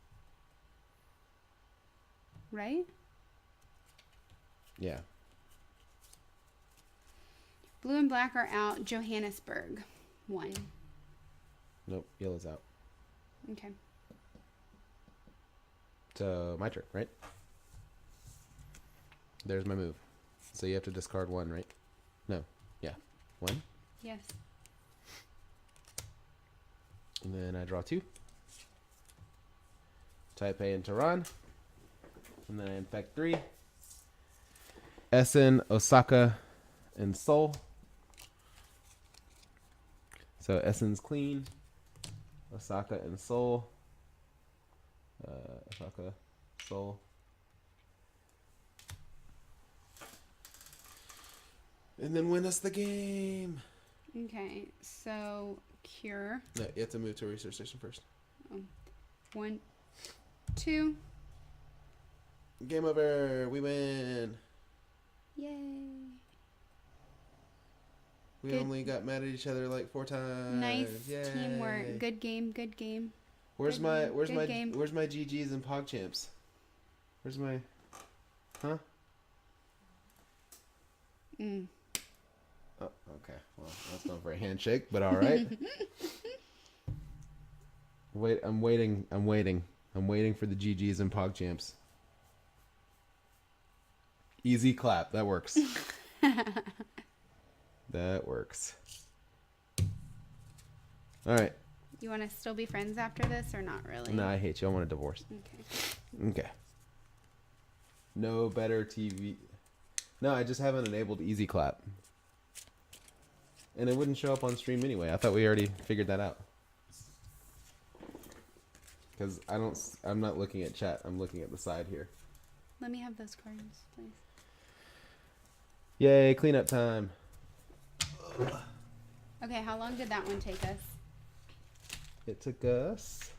Right? Yeah. Blue and black are out. Johannesburg. 1. Nope, yellow's out. Okay. So my turn, right? There's my move. So you have to discard 1, right? No. Yeah. 1. Yes. And then I draw 2. Taipei and Tehran. And then I infect 3. Essen, Osaka, and Seoul. So Essen's clean. Osaka and Seoul. Osaka, Seoul. And then win us the game. Okay, so cure. No, you have to move to a research station first. 1, 2. Game over. We win. Yay. We Good. only got mad at each other like 4 times. Nice Yay. teamwork. Good game, good game. Where's Good my game. where's Good my game. where's my GGs and PogChamps? Where's my huh? Mm. Oh, okay. Well, that's not for a handshake, but all right. Wait, I'm waiting. I'm waiting for the GGs and PogChamps. Easy clap. That works. That works. All right. You want to still be friends after this or not really? No, I hate you. I want a divorce. Okay. Okay. No better TV. No, I just haven't enabled easy clap. And it wouldn't show up on stream anyway. I thought we already figured that out. Because I'm not looking at chat. I'm looking at the side here. Let me have those cards, please. Yay, cleanup time. Okay, how long did that one take us? It took us.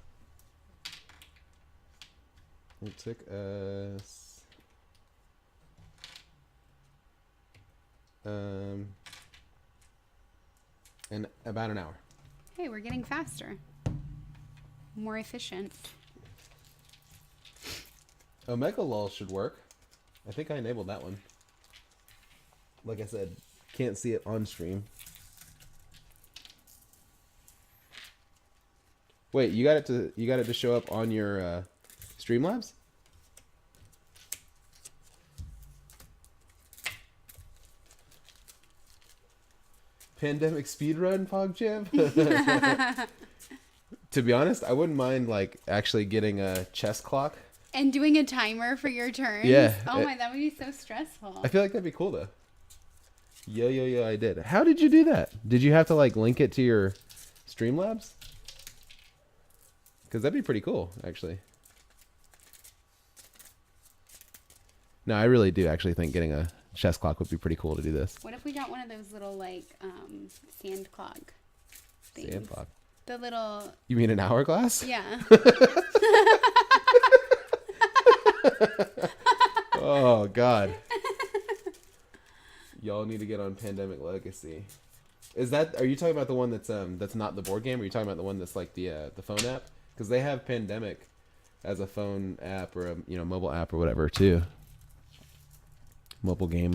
In about an hour. Hey, we're getting faster. More efficient. Omega Lol should work. I think I enabled that one. Like I said, can't see it on stream. Wait, you got it to show up on your Streamlabs? Pandemic speedrun, PogChamp? To be honest, I wouldn't mind like actually getting a chess clock. And doing a timer for your turns? Yeah. Oh my, that would be so stressful. I feel like that'd be cool though. Yo, I did. How did you do that? Did you have to like link it to your Streamlabs? Because that'd be pretty cool, actually. No, I really do actually think getting a chess clock would be pretty cool to do this. What if we got one of those little like sand clock things? Sand clock. The little. You mean an hourglass? Yeah. Oh God. Y'all need to get on Pandemic Legacy. Are you talking about the one that's not the board game, or are you talking about the one that's like the phone app? Because they have Pandemic as a phone app or a mobile app or whatever too. Mobile game.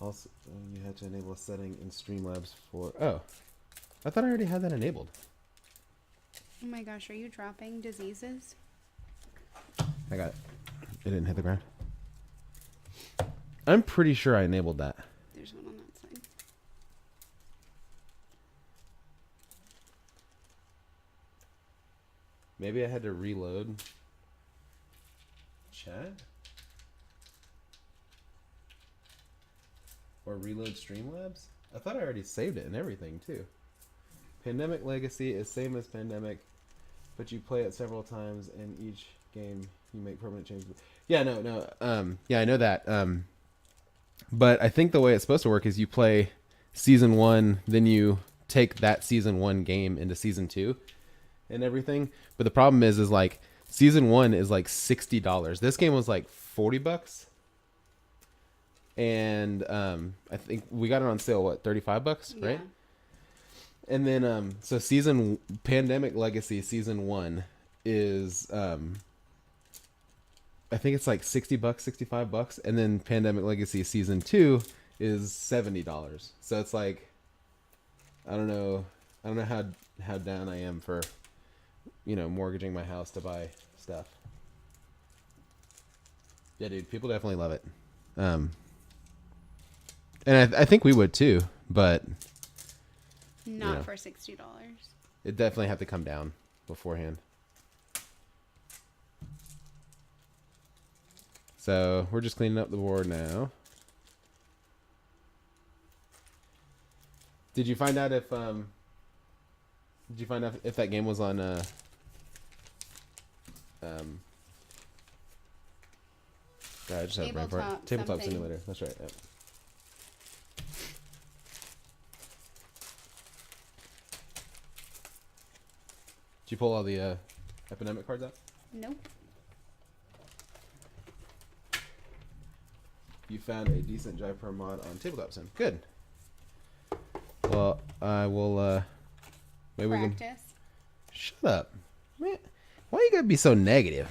Also, you had to enable a setting in Streamlabs for. Oh, I thought I already had that enabled. Oh my gosh, are you dropping diseases? I got it. It didn't hit the ground. I'm pretty sure I enabled that. There's one on that side. Maybe I had to reload chat? Or reload Streamlabs? I thought I already saved it and everything too. Pandemic Legacy is same as Pandemic, but you play it several times and each game you make permanent changes. Yeah, yeah, I know that. But I think the way it's supposed to work is you play season 1, then you take that season 1 game into season 2 and everything. But the problem is like season 1 is like $60. This game was like $40. And I think we got it on sale, what, $35, right? Yeah. And then so Pandemic Legacy season 1 is I think it's like $60, $65, and then Pandemic Legacy season 2 is $70. So it's like I don't know how down I am for mortgaging my house to buy stuff. Yeah, dude, people definitely love it. And I think we would too, but not for $60. It definitely have to come down beforehand. So we're just cleaning up the board now. Did you find out if that game was on I just had a brain fart. Tabletop Simulator. That's right. Yep. Did you pull all the epidemic cards out? Nope. You found a decent Jaipur mod on Tabletop Sim. Good. Well, I will. Maybe practice. We can. Shut up, man! Why you gotta be so negative?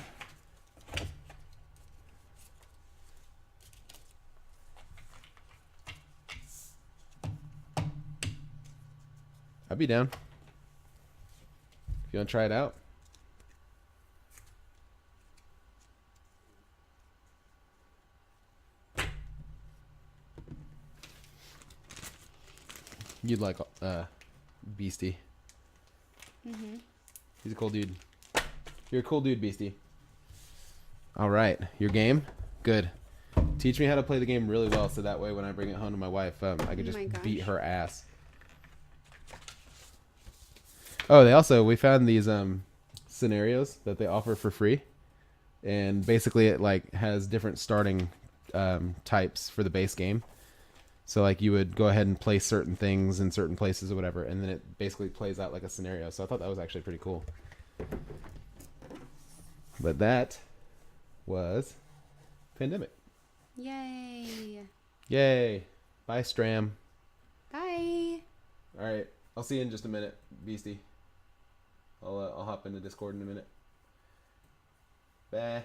I'd be down. You want to try it out? You'd like Beastie. Mhm. He's a cool dude. You're a cool dude, Beastie. All right, your game? Good. Teach me how to play the game really well, so that way when I bring it home to my wife, I could just my gosh. beat her ass. Oh, we found these scenarios that they offer for free, and basically it like has different starting types for the base game. So like you would go ahead and place certain things in certain places or whatever, and then it basically plays out like a scenario. So I thought that was actually pretty cool. But that was Pandemic. Yay. Yay. Bye, Stram. Bye. All right. I'll see you in just a minute, Beastie. I'll hop into Discord in a minute. Bye.